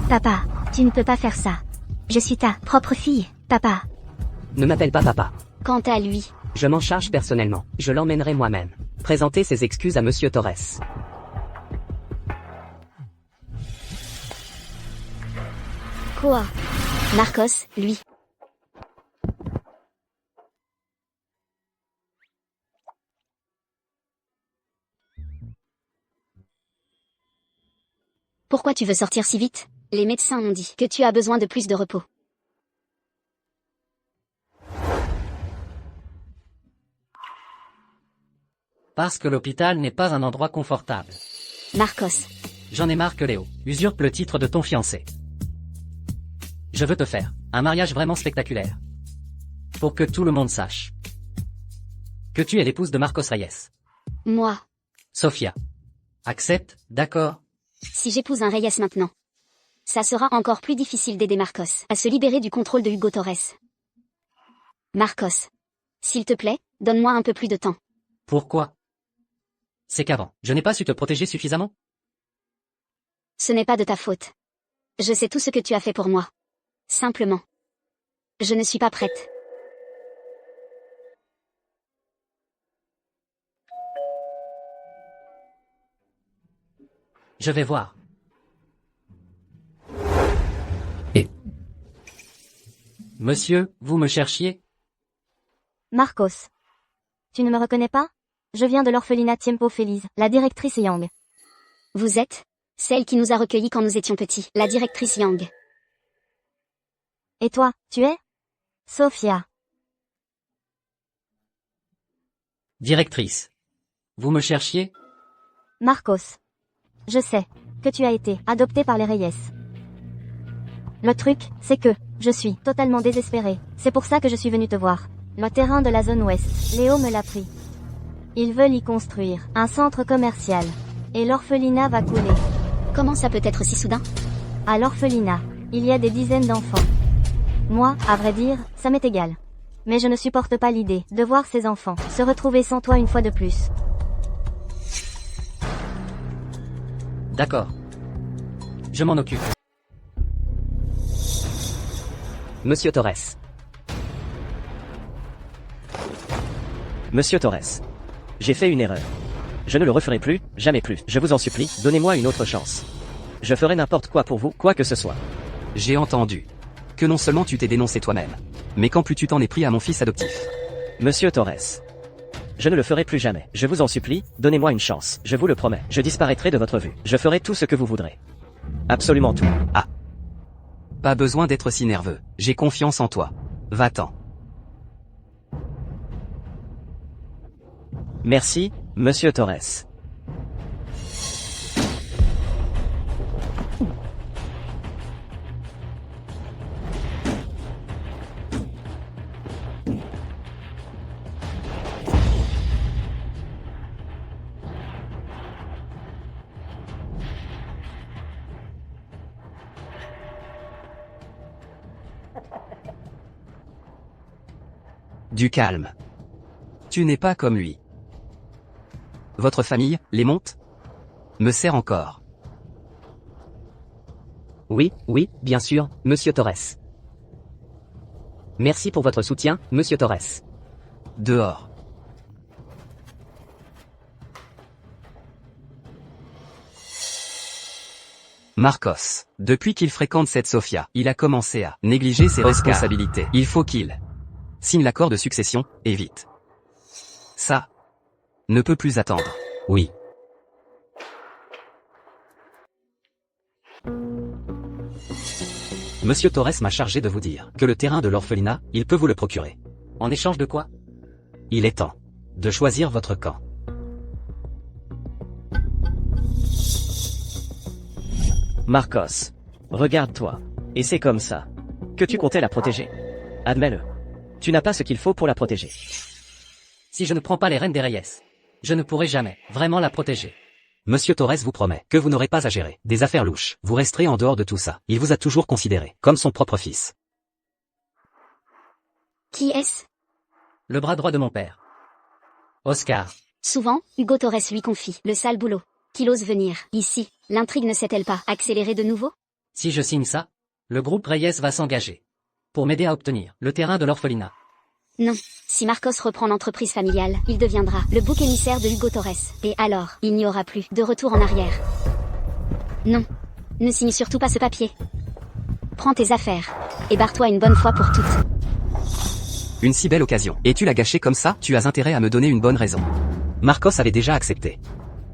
Papa, tu ne peux pas faire ça. Je suis ta propre fille, papa. Ne m'appelle pas papa. Quant à lui, Je m'en charge personnellement. Je l'emmènerai moi-même. Présenter ses excuses à Monsieur Torres. quoi? Marcos, lui. Pourquoi tu veux sortir si vite? Les médecins m'ont dit que tu as besoin de plus de repos. Parce que l'hôpital n'est pas un endroit confortable. Marcos, J'en ai marre que Léo usurpe le titre de ton fiancé. Je veux te faire un mariage vraiment spectaculaire. Pour que tout le monde sache que tu es l'épouse de Marcos Reyes. moi, Sofia. Accepte, d'accord? si j'épouse un Reyes maintenant, ça sera encore plus difficile d'aider Marcos à se libérer du contrôle de Hugo Torres. Marcos, s'il te plaît, donne-moi un peu plus de temps. Pourquoi? C'est qu'avant, je n'ai pas su te protéger suffisamment. Ce n'est pas de ta faute. Je sais tout ce que tu as fait pour moi. Simplement. Je ne suis pas prête. Je vais voir. Monsieur, vous me cherchiez? Marcos. Tu ne me reconnais pas? Je viens de l'orphelinat Tiempo Feliz, la directrice Yang. Vous êtes celle qui nous a recueillis quand nous étions petits, la directrice Yang. Et toi, tu es? Sofia. Directrice. Vous me cherchiez? Marcos. Je sais que tu as été adopté par les Reyes. Le truc, c'est que je suis totalement désespérée. C'est pour ça que je suis venue te voir. Le terrain de la zone ouest, Léo me l'a pris. Ils veulent y construire un centre commercial. Et l'orphelinat va couler. Comment ça peut être si soudain? À l'orphelinat, il y a des dizaines d'enfants. Moi, à vrai dire, ça m'est égal. Mais je ne supporte pas l'idée de voir ces enfants se retrouver sans toi une fois de plus. D'accord. Je m'en occupe. Monsieur Torres. Monsieur Torres. J'ai fait une erreur. Je ne le referai plus, jamais plus. Je vous en supplie, donnez-moi une autre chance. Je ferai n'importe quoi pour vous, quoi que ce soit. J'ai entendu que non seulement tu t'es dénoncé toi-même, mais qu'en plus tu t'en es pris à mon fils adoptif. Monsieur Torres. Je ne le ferai plus jamais. Je vous en supplie, donnez-moi une chance. Je vous le promets. Je disparaîtrai de votre vue. Je ferai tout ce que vous voudrez. Absolument tout. Ah. Pas besoin d'être si nerveux. J'ai confiance en toi. Va-t'en. Merci, Monsieur Torres. Du calme. Tu n'es pas comme lui. Votre famille, les Montes, me sert encore. Oui, oui, bien sûr, Monsieur Torres. Merci pour votre soutien, Monsieur Torres. Dehors. Marcos, depuis qu'il fréquente cette Sofia, il a commencé à négliger ses responsabilités. Il faut qu'il signe l'accord de succession, et vite. Ça ne peut plus attendre. Oui. Monsieur Torres m'a chargé de vous dire que le terrain de l'orphelinat, il peut vous le procurer. En échange de quoi? Il est temps de choisir votre camp. Marcos. Regarde-toi. Et c'est comme ça que tu comptais la protéger. Admets-le. Tu n'as pas ce qu'il faut pour la protéger. Si je ne prends pas les rênes des Reyes, je ne pourrai jamais vraiment la protéger. Monsieur Torres vous promet que vous n'aurez pas à gérer des affaires louches. Vous resterez en dehors de tout ça. Il vous a toujours considéré comme son propre fils. Qui est-ce? Le bras droit de mon père. Oscar. Souvent, Hugo Torres lui confie le sale boulot. Qu'il ose venir, ici, l'intrigue ne s'est-elle pas accélérée de nouveau? Si je signe ça, le groupe Reyes va s'engager. Pour m'aider à obtenir le terrain de l'orphelinat. Non. Si Marcos reprend l'entreprise familiale, il deviendra le bouc émissaire de Hugo Torres. Et alors, il n'y aura plus de retour en arrière. Non. Ne signe surtout pas ce papier. Prends tes affaires. Et barre-toi une bonne fois pour toutes. Une si belle occasion. Et tu l'as gâchée comme ça? Tu as intérêt à me donner une bonne raison. Marcos avait déjà accepté.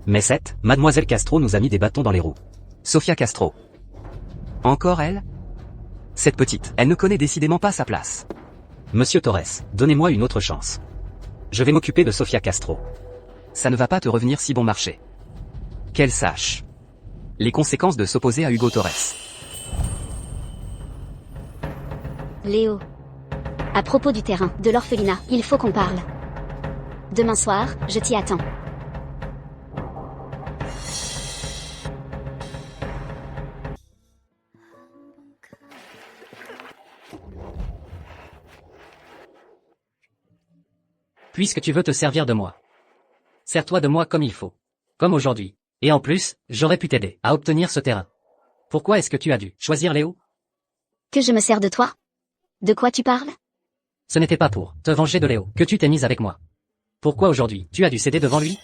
Mais Mademoiselle Castro nous a mis des bâtons dans les roues. Sofia Castro. Encore elle? Cette petite, elle ne connaît décidément pas sa place. Monsieur Torres, donnez-moi une autre chance. Je vais m'occuper de Sofia Castro. Ça ne va pas te revenir si bon marché. Qu'elle sache les conséquences de s'opposer à Hugo Torres. Léo. À propos du terrain, de l'orphelinat, il faut qu'on parle. Demain soir, je t'y attends. Puisque tu veux te servir de moi. Sers-toi de moi comme il faut. Comme aujourd'hui. Et en plus, j'aurais pu t'aider à obtenir ce terrain. Pourquoi est-ce que tu as dû choisir Léo? Que je me sers de toi? De quoi tu parles? Ce n'était pas pour te venger de Léo que tu t'es mise avec moi. Pourquoi aujourd'hui tu as dû céder devant lui?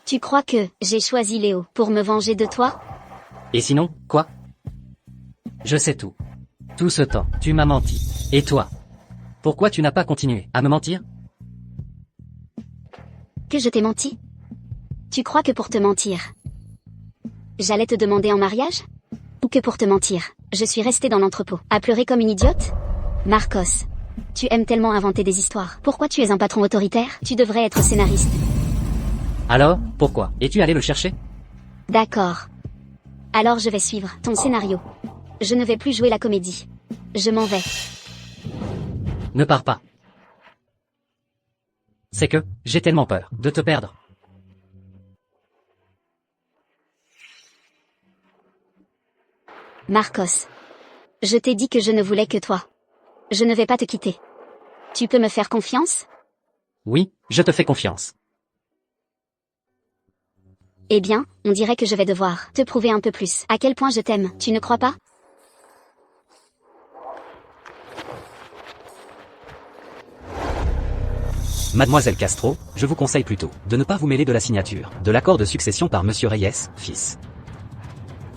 Tu crois que j'ai choisi Léo pour me venger de toi? Et sinon, quoi? Je sais tout. Tout ce temps, tu m'as menti. Et toi? Pourquoi tu n'as pas continué à me mentir? Que je t'ai menti? Tu crois que pour te mentir, j'allais te demander en mariage? Ou que pour te mentir, je suis restée dans l'entrepôt, à pleurer comme une idiote? Marcos, tu aimes tellement inventer des histoires. Pourquoi tu es un patron autoritaire? Tu devrais être scénariste. Alors, pourquoi es-tu allé le chercher? D'accord. Alors je vais suivre ton scénario. Je ne vais plus jouer la comédie. Je m'en vais. Ne pars pas. C'est que, j'ai tellement peur de te perdre. Marcos. Je t'ai dit que je ne voulais que toi. Je ne vais pas te quitter. Tu peux me faire confiance? Oui, je te fais confiance. Eh bien, on dirait que je vais devoir te prouver un peu plus à quel point je t'aime, tu ne crois pas? Mademoiselle Castro, je vous conseille plutôt de ne pas vous mêler de la signature de l'accord de succession par Monsieur Reyes, fils.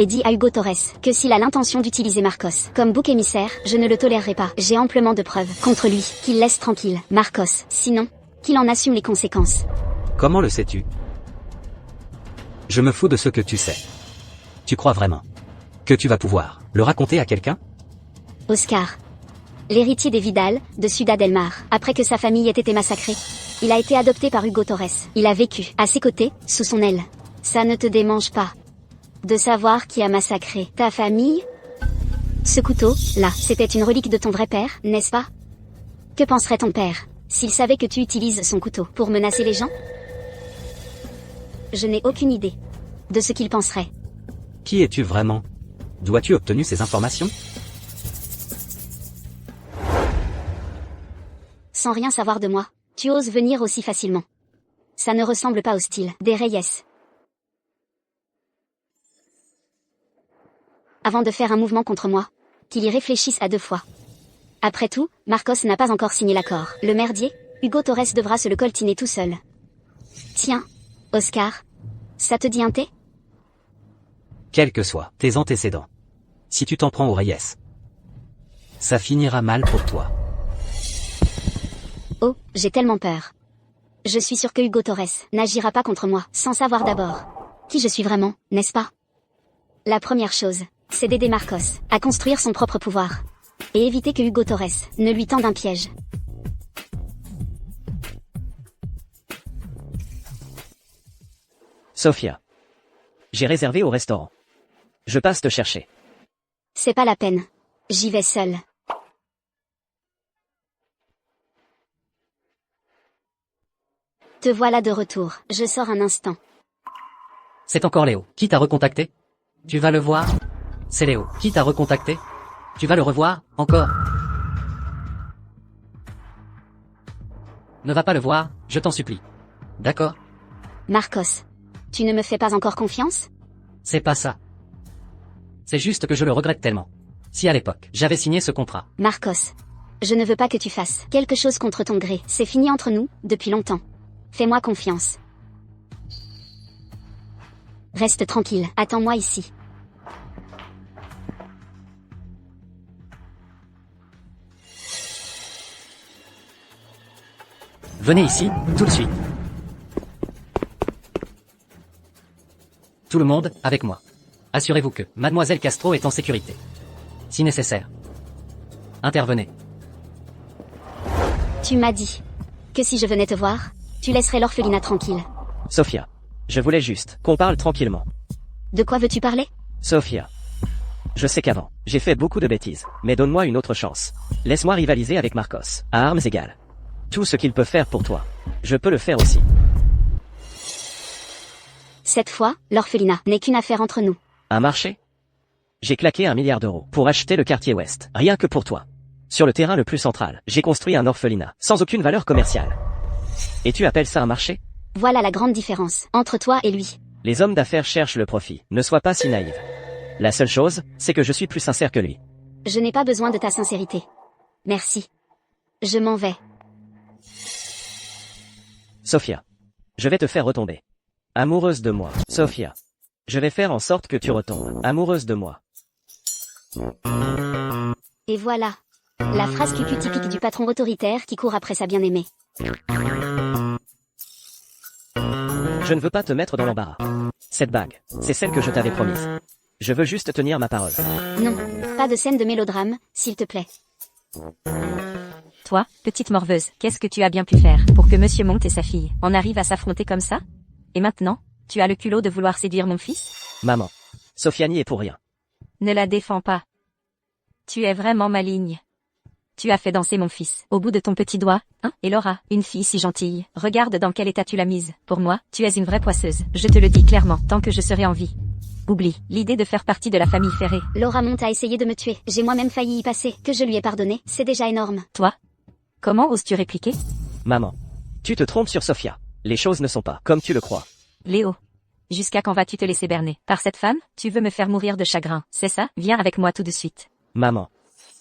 Et dis à Hugo Torres que s'il a l'intention d'utiliser Marcos comme bouc émissaire, je ne le tolérerai pas. J'ai amplement de preuves contre lui, qu'il laisse tranquille Marcos, sinon, qu'il en assume les conséquences. Comment le sais-tu? Je me fous de ce que tu sais. Tu crois vraiment que tu vas pouvoir le raconter à quelqu'un? Oscar. L'héritier des Vidal, de Ciudad del Mar, après que sa famille ait été massacrée. Il a été adopté par Hugo Torres. Il a vécu, à ses côtés, sous son aile. Ça ne te démange pas de savoir qui a massacré ta famille? Ce couteau, là, c'était une relique de ton vrai père, n'est-ce pas? Que penserait ton père, s'il savait que tu utilises son couteau pour menacer les gens? Je n'ai aucune idée de ce qu'il penserait. Qui es-tu vraiment? D'où as-tu obtenu ces informations? Sans rien savoir de moi, tu oses venir aussi facilement. Ça ne ressemble pas au style des Reyes. Avant de faire un mouvement contre moi, qu'il y réfléchisse à 2 fois. Après tout, Marcos n'a pas encore signé l'accord. Le merdier, Hugo Torres devra se le coltiner tout seul. Tiens, Oscar, ça te dit un thé? Quels que soient tes antécédents, si tu t'en prends aux Reyes, ça finira mal pour toi. Oh, j'ai tellement peur. Je suis sûre que Hugo Torres n'agira pas contre moi, sans savoir d'abord qui je suis vraiment, n'est-ce pas? La première chose, c'est d'aider Marcos à construire son propre pouvoir. Et éviter que Hugo Torres ne lui tende un piège. Sofia. J'ai réservé au restaurant. Je passe te chercher. C'est pas la peine. J'y vais seule. Te voilà de retour. Je sors un instant. C'est encore Léo. Qui t'a recontacté? Tu vas le voir? C'est Léo. Qui t'a recontacté? Tu vas le revoir? Encore? Ne va pas le voir, je t'en supplie. D'accord? Marcos. Tu ne me fais pas encore confiance? C'est pas ça. C'est juste que je le regrette tellement. Si à l'époque, j'avais signé ce contrat. Marcos. Je ne veux pas que tu fasses quelque chose contre ton gré. C'est fini entre nous, depuis longtemps. Fais-moi confiance. Reste tranquille, attends-moi ici. Venez ici, tout de suite. Tout le monde, avec moi. Assurez-vous que Mademoiselle Castro est en sécurité. Si nécessaire. Intervenez. Tu m'as dit que si je venais te voir, tu laisserais l'orphelinat tranquille. Sophia. Je voulais juste qu'on parle tranquillement. De quoi veux-tu parler? Sophia. Je sais qu'avant, j'ai fait beaucoup de bêtises, mais donne-moi une autre chance. Laisse-moi rivaliser avec Marcos, à armes égales. Tout ce qu'il peut faire pour toi, je peux le faire aussi. Cette fois, l'orphelinat n'est qu'une affaire entre nous. Un marché? J'ai claqué 1 milliard d'euros pour acheter le quartier ouest, rien que pour toi. Sur le terrain le plus central, j'ai construit un orphelinat, sans aucune valeur commerciale. Et tu appelles ça un marché? Voilà la grande différence entre toi et lui. Les hommes d'affaires cherchent le profit, ne sois pas si naïve. La seule chose, c'est que je suis plus sincère que lui. Je n'ai pas besoin de ta sincérité. Merci. Je m'en vais. Sophia. Je vais te faire retomber. Amoureuse de moi. Sophia. Je vais faire en sorte que tu retombes. Amoureuse de moi. Et voilà. La phrase cucu typique du patron autoritaire qui court après sa bien-aimée. Je ne veux pas te mettre dans l'embarras. Cette bague, c'est celle que je t'avais promise. Je veux juste tenir ma parole. Non, pas de scène de mélodrame, s'il te plaît. Toi, petite morveuse, qu'est-ce que tu as bien pu faire pour que Monsieur Monte et sa fille en arrivent à s'affronter comme ça? Et maintenant, tu as le culot de vouloir séduire mon fils? Maman. Sophia n'y est pour rien. Ne la défends pas. Tu es vraiment maligne. Tu as fait danser mon fils, au bout de ton petit doigt, hein? Et Laura, une fille si gentille, regarde dans quel état tu l'as mise. Pour moi, tu es une vraie poisseuse, je te le dis clairement, tant que je serai en vie. Oublie, l'idée de faire partie de la famille Ferré. Laura Monte a essayé de me tuer, j'ai moi-même failli y passer, que je lui ai pardonné, c'est déjà énorme. Toi? Comment oses-tu répliquer? Maman. Tu te trompes sur Sophia. Les choses ne sont pas comme tu le crois. Léo. Jusqu'à quand vas-tu te laisser berner par cette femme? Tu veux me faire mourir de chagrin, c'est ça? Viens avec moi tout de suite. Maman.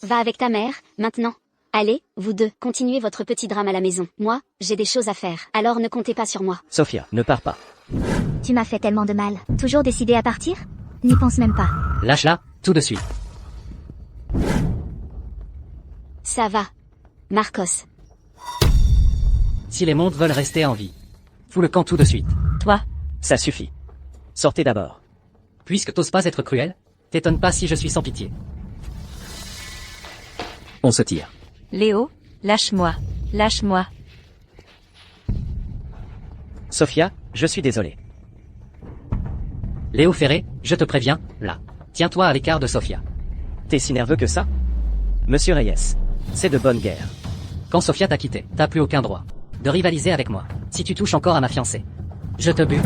Va avec ta mère, maintenant. Allez, vous deux, continuez votre petit drame à la maison. Moi, j'ai des choses à faire, alors ne comptez pas sur moi. Sophia, ne pars pas. Tu m'as fait tellement de mal. Toujours décidé à partir? N'y pense même pas. Lâche-la, tout de suite. Ça va. Marcos. Si les mondes veulent rester en vie. Fous le camp tout de suite. Toi? Ça suffit. Sortez d'abord. Puisque t'oses pas être cruel, t'étonnes pas si je suis sans pitié. On se tire. Léo, lâche-moi. Lâche-moi. Sophia, je suis désolé. Léo Ferré, je te préviens, là. Tiens-toi à l'écart de Sophia. T'es si nerveux que ça? Monsieur Reyes. C'est de bonne guerre. Quand Sophia t'a quitté, t'as plus aucun droit de rivaliser avec moi. Si tu touches encore à ma fiancée, je te bute.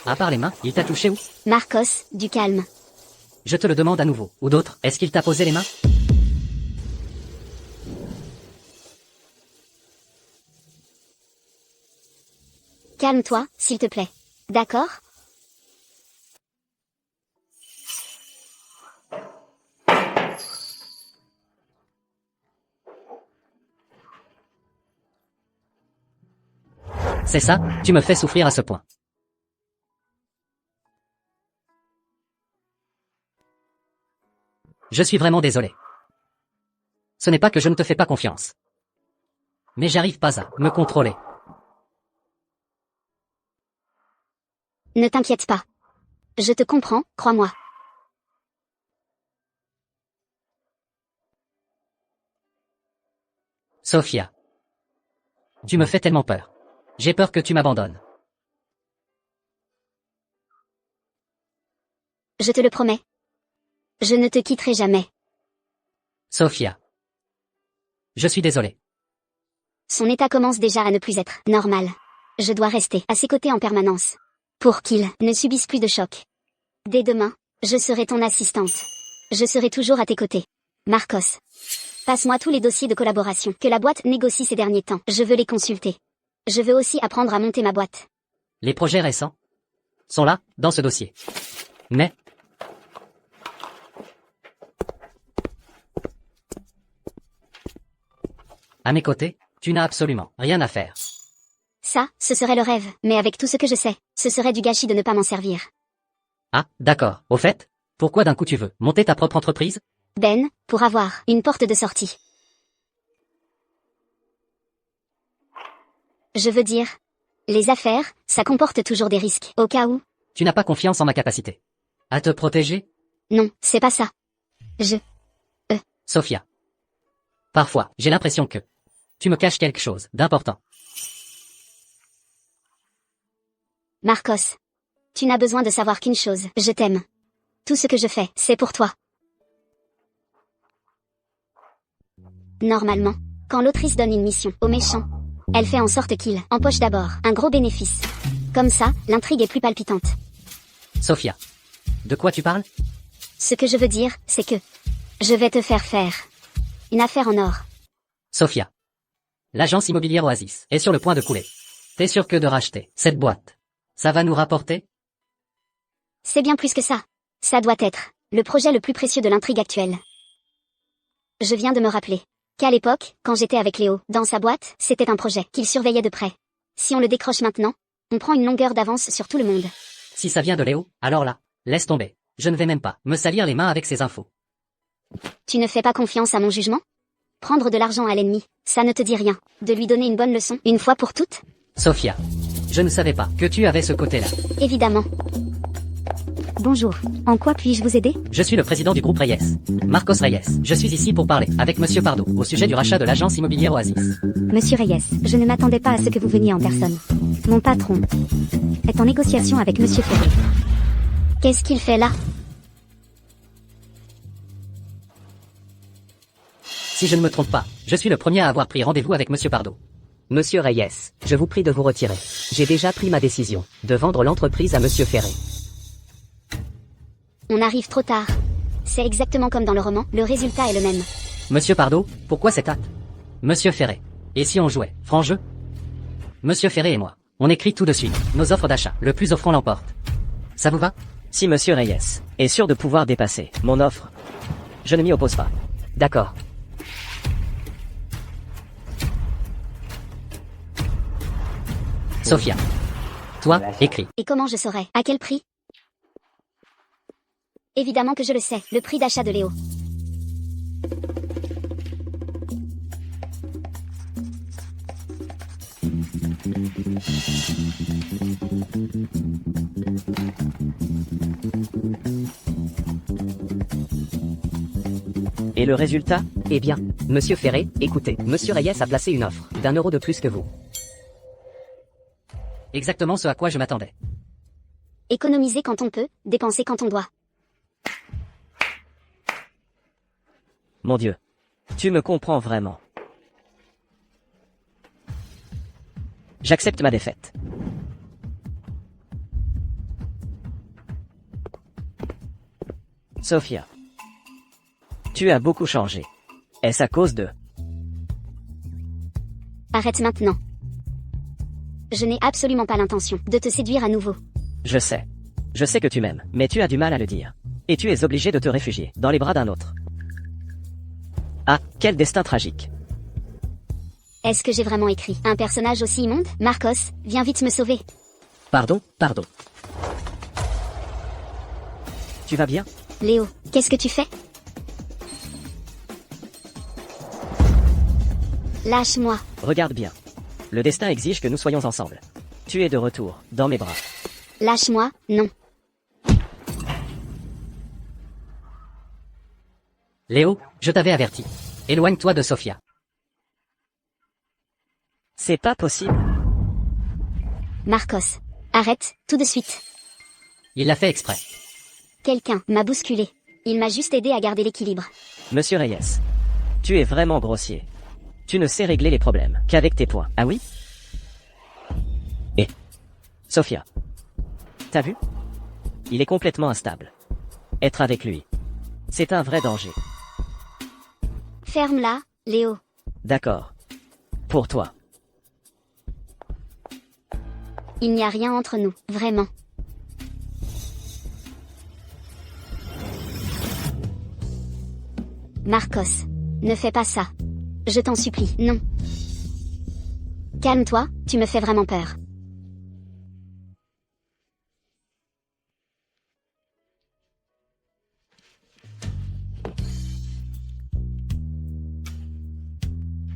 À part les mains, il t'a touché où? Marcos, du calme. Je te le demande à nouveau. Ou d'autres, est-ce qu'il t'a posé les mains? Calme-toi, s'il te plaît. D'accord? C'est ça, tu me fais souffrir à ce point. Je suis vraiment désolé. Ce n'est pas que je ne te fais pas confiance. Mais j'arrive pas à me contrôler. Ne t'inquiète pas. Je te comprends, crois-moi. Sophia. Tu me fais tellement peur. J'ai peur que tu m'abandonnes. Je te le promets. Je ne te quitterai jamais. Sophia. Je suis désolé. Son état commence déjà à ne plus être normal. Je dois rester à ses côtés en permanence. Pour qu'il ne subisse plus de choc. Dès demain, je serai ton assistante. Je serai toujours à tes côtés. Marcos. Passe-moi tous les dossiers de collaboration que la boîte négocie ces derniers temps. Je veux les consulter. Je veux aussi apprendre à monter ma boîte. Les projets récents sont là, dans ce dossier. Mais, à mes côtés, tu n'as absolument rien à faire. Ça, ce serait le rêve. Mais avec tout ce que je sais, ce serait du gâchis de ne pas m'en servir. Ah, d'accord. Au fait, pourquoi d'un coup tu veux monter ta propre entreprise? Ben, pour avoir une porte de sortie. Je veux dire, les affaires, ça comporte toujours des risques. Au cas où. Tu n'as pas confiance en ma capacité à te protéger? Non, c'est pas ça. Sophia. Parfois, j'ai l'impression que tu me caches quelque chose d'important. Marcos. Tu n'as besoin de savoir qu'une chose. Je t'aime. Tout ce que je fais, c'est pour toi. Normalement, quand l'autrice donne une mission au méchant, elle fait en sorte qu'il empoche d'abord un gros bénéfice. Comme ça, l'intrigue est plus palpitante. Sophia. De quoi tu parles? Ce que je veux dire, c'est que je vais te faire une affaire en or. Sophia. L'agence immobilière Oasis est sur le point de couler. T'es sûr que de racheter cette boîte, ça va nous rapporter? C'est bien plus que ça. Ça doit être le projet le plus précieux de l'intrigue actuelle. Je viens de me rappeler qu'à l'époque, quand j'étais avec Léo, dans sa boîte, c'était un projet qu'il surveillait de près. Si on le décroche maintenant, on prend une longueur d'avance sur tout le monde. Si ça vient de Léo, alors là, laisse tomber. Je ne vais même pas me salir les mains avec ces infos. Tu ne fais pas confiance à mon jugement? Prendre de l'argent à l'ennemi, ça ne te dit rien. De lui donner une bonne leçon, une fois pour toutes? Sophia. Je ne savais pas que tu avais ce côté-là. Évidemment. Bonjour. En quoi puis-je vous aider? Je suis le président du groupe Reyes. Marcos Reyes. Je suis ici pour parler avec Monsieur Pardo au sujet du rachat de l'agence immobilière Oasis. Monsieur Reyes, je ne m'attendais pas à ce que vous veniez en personne. Mon patron est en négociation avec Monsieur Ferré. Qu'est-ce qu'il fait là? Si je ne me trompe pas, je suis le premier à avoir pris rendez-vous avec Monsieur Pardo. Monsieur Reyes, je vous prie de vous retirer. J'ai déjà pris ma décision de vendre l'entreprise à Monsieur Ferré. On arrive trop tard. C'est exactement comme dans le roman, le résultat est le même. Monsieur Pardo, pourquoi cette hâte? Monsieur Ferré. Et si on jouait, franc jeu? Monsieur Ferré et moi, on écrit tout de suite nos offres d'achat, le plus offrant l'emporte. Ça vous va? Si Monsieur Reyes est sûr de pouvoir dépasser mon offre, je ne m'y oppose pas. D'accord. Sophia. Toi, écris. Et comment je saurais? À quel prix? Évidemment que je le sais, le prix d'achat de Léo. Et le résultat? Eh bien, Monsieur Ferré, écoutez, Monsieur Reyes a placé une offre d'1 € de plus que vous. Exactement ce à quoi je m'attendais. Économiser quand on peut, dépenser quand on doit. Mon Dieu. Tu me comprends vraiment. J'accepte ma défaite. Sophia. Tu as beaucoup changé. Est-ce à cause de... Arrête maintenant. Je n'ai absolument pas l'intention de te séduire à nouveau. Je sais. Je sais que tu m'aimes, mais tu as du mal à le dire. Et tu es obligé de te réfugier dans les bras d'un autre. Ah, quel destin tragique. Est-ce que j'ai vraiment écrit un personnage aussi immonde? Marcos, viens vite me sauver. Pardon. Tu vas bien? Léo, qu'est-ce que tu fais? Lâche-moi. Regarde bien. Le destin exige que nous soyons ensemble. Tu es de retour, dans mes bras. Lâche-moi, non. Léo, je t'avais averti. Éloigne-toi de Sophia. C'est pas possible. Marcos, arrête, tout de suite. Il l'a fait exprès. Quelqu'un m'a bousculé. Il m'a juste aidé à garder l'équilibre. Monsieur Reyes. Tu es vraiment grossier. Tu ne sais régler les problèmes qu'avec tes poings. Ah oui? Et Sophia. T'as vu? Il est complètement instable. Être avec lui, c'est un vrai danger. Ferme-la, Léo. D'accord. Pour toi. Il n'y a rien entre nous, vraiment. Marcos. Ne fais pas ça. Je t'en supplie, non. Calme-toi, tu me fais vraiment peur.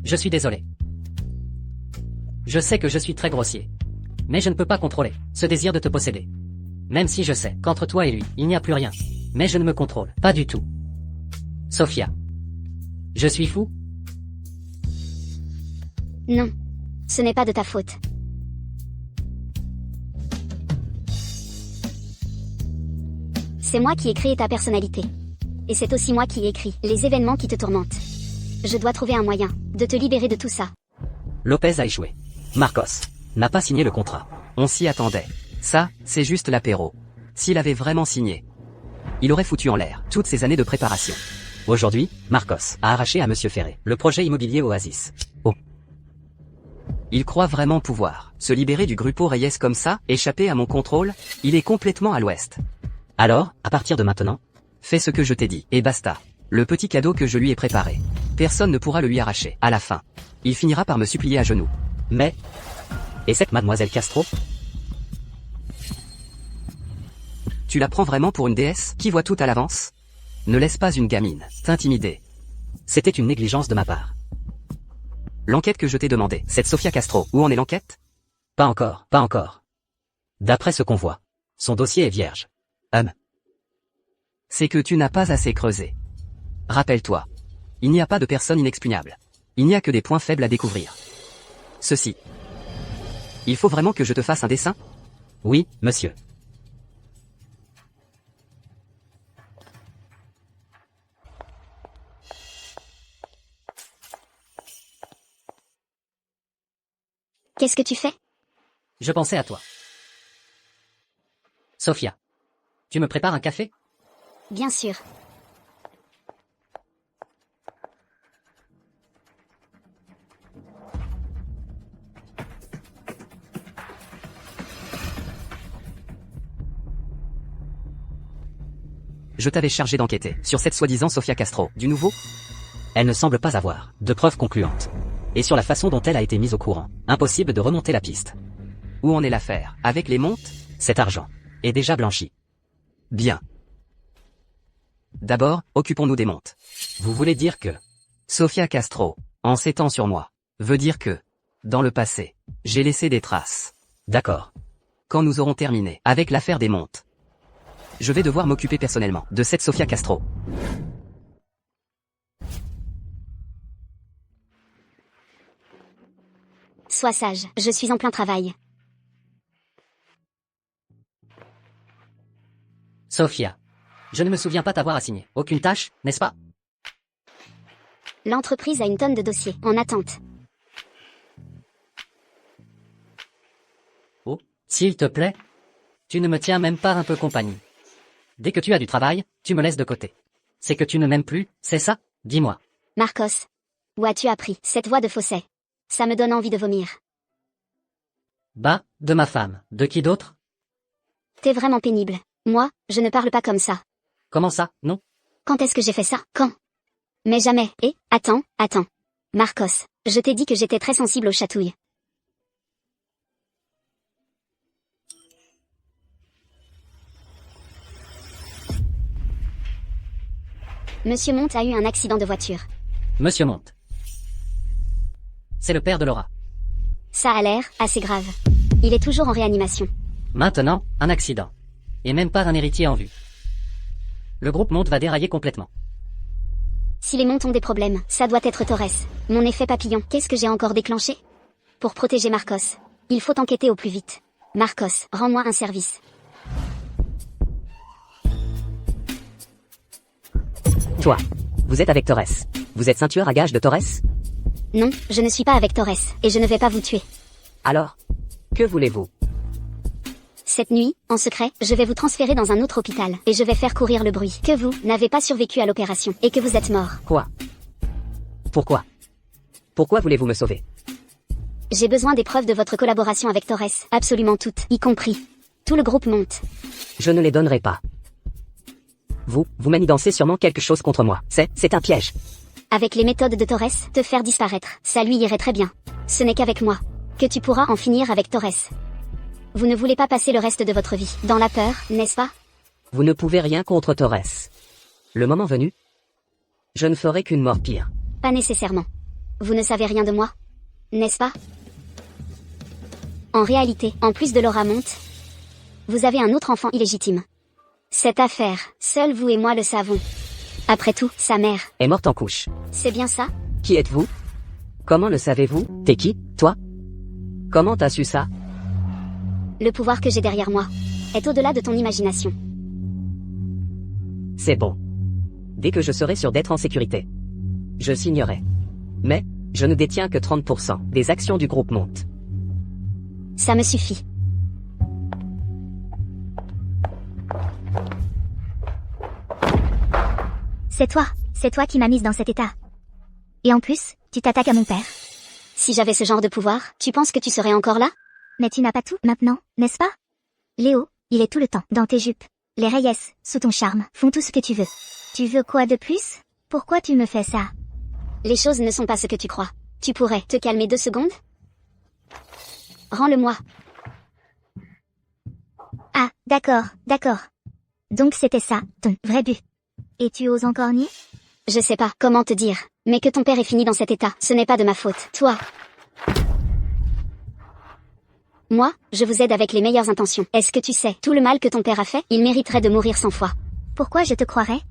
Je suis désolé. Je sais que je suis très grossier. Mais je ne peux pas contrôler ce désir de te posséder. Même si je sais qu'entre toi et lui, il n'y a plus rien. Mais je ne me contrôle pas du tout. Sophia. Je suis fou? Non. Ce n'est pas de ta faute. C'est moi qui ai créé ta personnalité. Et c'est aussi moi qui ai écrit les événements qui te tourmentent. Je dois trouver un moyen de te libérer de tout ça. Lopez a échoué. Marcos n'a pas signé le contrat. On s'y attendait. Ça, c'est juste l'apéro. S'il avait vraiment signé, il aurait foutu en l'air toutes ces années de préparation. Aujourd'hui, Marcos a arraché à Monsieur Ferré le projet immobilier Oasis. Oh. Il croit vraiment pouvoir se libérer du Grupo Reyes comme ça, échapper à mon contrôle. Il est complètement à l'ouest. Alors, à partir de maintenant, fais ce que je t'ai dit, et basta. Le petit cadeau que je lui ai préparé, personne ne pourra le lui arracher. À la fin, il finira par me supplier à genoux. Mais... Et cette mademoiselle Castro? Tu la prends vraiment pour une déesse qui voit tout à l'avance? Ne laisse pas une gamine t'intimider. C'était une négligence de ma part. L'enquête que je t'ai demandée, cette Sofia Castro, où en est l'enquête? Pas encore, pas encore. D'après ce qu'on voit, son dossier est vierge. C'est que tu n'as pas assez creusé. Rappelle-toi, il n'y a pas de personne inexpugnable. Il n'y a que des points faibles à découvrir. Ceci. Il faut vraiment que je te fasse un dessin? Oui, monsieur. Qu'est-ce que tu fais? Je pensais à toi. Sophia. Tu me prépares un café? Bien sûr. Je t'avais chargé d'enquêter sur cette soi-disant Sofia Castro. Du nouveau? Elle ne semble pas avoir de preuves concluantes. Et sur la façon dont elle a été mise au courant, impossible de remonter la piste. Où en est l'affaire? Avec les montes? Cet argent est déjà blanchi. Bien. D'abord, occupons-nous des montes. Vous voulez dire que Sofia Castro, en s'étend sur moi, veut dire que, dans le passé, j'ai laissé des traces. D'accord. Quand nous aurons terminé avec l'affaire des montes, je vais devoir m'occuper personnellement de cette Sofia Castro. Sois sage, je suis en plein travail. Sophia. Je ne me souviens pas t'avoir assigné aucune tâche, n'est-ce pas? L'entreprise a une tonne de dossiers en attente. Oh, s'il te plaît. Tu ne me tiens même pas un peu compagnie. Dès que tu as du travail, tu me laisses de côté. C'est que tu ne m'aimes plus, c'est ça? Dis-moi. Marcos. Où as-tu appris cette voix de fausset? Ça me donne envie de vomir. Bah, de ma femme. De qui d'autre? T'es vraiment pénible. Moi, je ne parle pas comme ça. Comment ça, non? Quand est-ce que j'ai fait ça? Quand? Mais jamais. Et, attends. Marcos, je t'ai dit que j'étais très sensible aux chatouilles. Monsieur Monte a eu un accident de voiture. Monsieur Monte. C'est le père de Laura. Ça a l'air assez grave. Il est toujours en réanimation. Maintenant, un accident. Et même pas un héritier en vue. Le groupe Monte va dérailler complètement. Si les Montes ont des problèmes, ça doit être Torres. Mon effet papillon, qu'est-ce que j'ai encore déclenché? Pour protéger Marcos, il faut enquêter au plus vite. Marcos, rends-moi un service. Toi, vous êtes avec Torres. Vous êtes ceinture à gage de Torres? Non, je ne suis pas avec Torres, et je ne vais pas vous tuer. Alors, que voulez-vous? Cette nuit, en secret, je vais vous transférer dans un autre hôpital, et je vais faire courir le bruit que vous n'avez pas survécu à l'opération, et que vous êtes mort. Quoi? Pourquoi? Pourquoi voulez-vous me sauver? J'ai besoin des preuves de votre collaboration avec Torres, absolument toutes, y compris. Tout le groupe monte. Je ne les donnerai pas. Vous manigancez sûrement quelque chose contre moi. C'est un piège. Avec les méthodes de Torres, te faire disparaître, ça lui irait très bien. Ce n'est qu'avec moi que tu pourras en finir avec Torres. Vous ne voulez pas passer le reste de votre vie dans la peur, n'est-ce pas? Vous ne pouvez rien contre Torres. Le moment venu, je ne ferai qu'une mort pire. Pas nécessairement. Vous ne savez rien de moi, n'est-ce pas? En réalité, en plus de Laura Monte, vous avez un autre enfant illégitime. Cette affaire, seuls vous et moi le savons. Après tout, sa mère est morte en couche. C'est bien ça? Qui êtes-vous? Comment le savez-vous? T'es qui, toi? Comment t'as su ça? Le pouvoir que j'ai derrière moi est au-delà de ton imagination. C'est bon. Dès que je serai sûr d'être en sécurité, je signerai. Mais, je ne détiens que 30% des actions du groupe Monte. Ça me suffit. C'est toi qui m'as mise dans cet état. Et en plus, tu t'attaques à mon père. Si j'avais ce genre de pouvoir, tu penses que tu serais encore là? Mais tu n'as pas tout, maintenant, n'est-ce pas? Léo, il est tout le temps dans tes jupes. Les Reyes, sous ton charme, font tout ce que tu veux. Tu veux quoi de plus? Pourquoi tu me fais ça? Les choses ne sont pas ce que tu crois. Tu pourrais te calmer 2 secondes? Rends-le-moi. Ah, d'accord. Donc c'était ça, ton vrai but. Et tu oses encore nier? Je sais pas comment te dire, mais que ton père est fini dans cet état, ce n'est pas de ma faute. Toi. Moi, je vous aide avec les meilleures intentions. Est-ce que tu sais tout le mal que ton père a fait? Il mériterait de mourir 100 fois. Pourquoi je te croirais?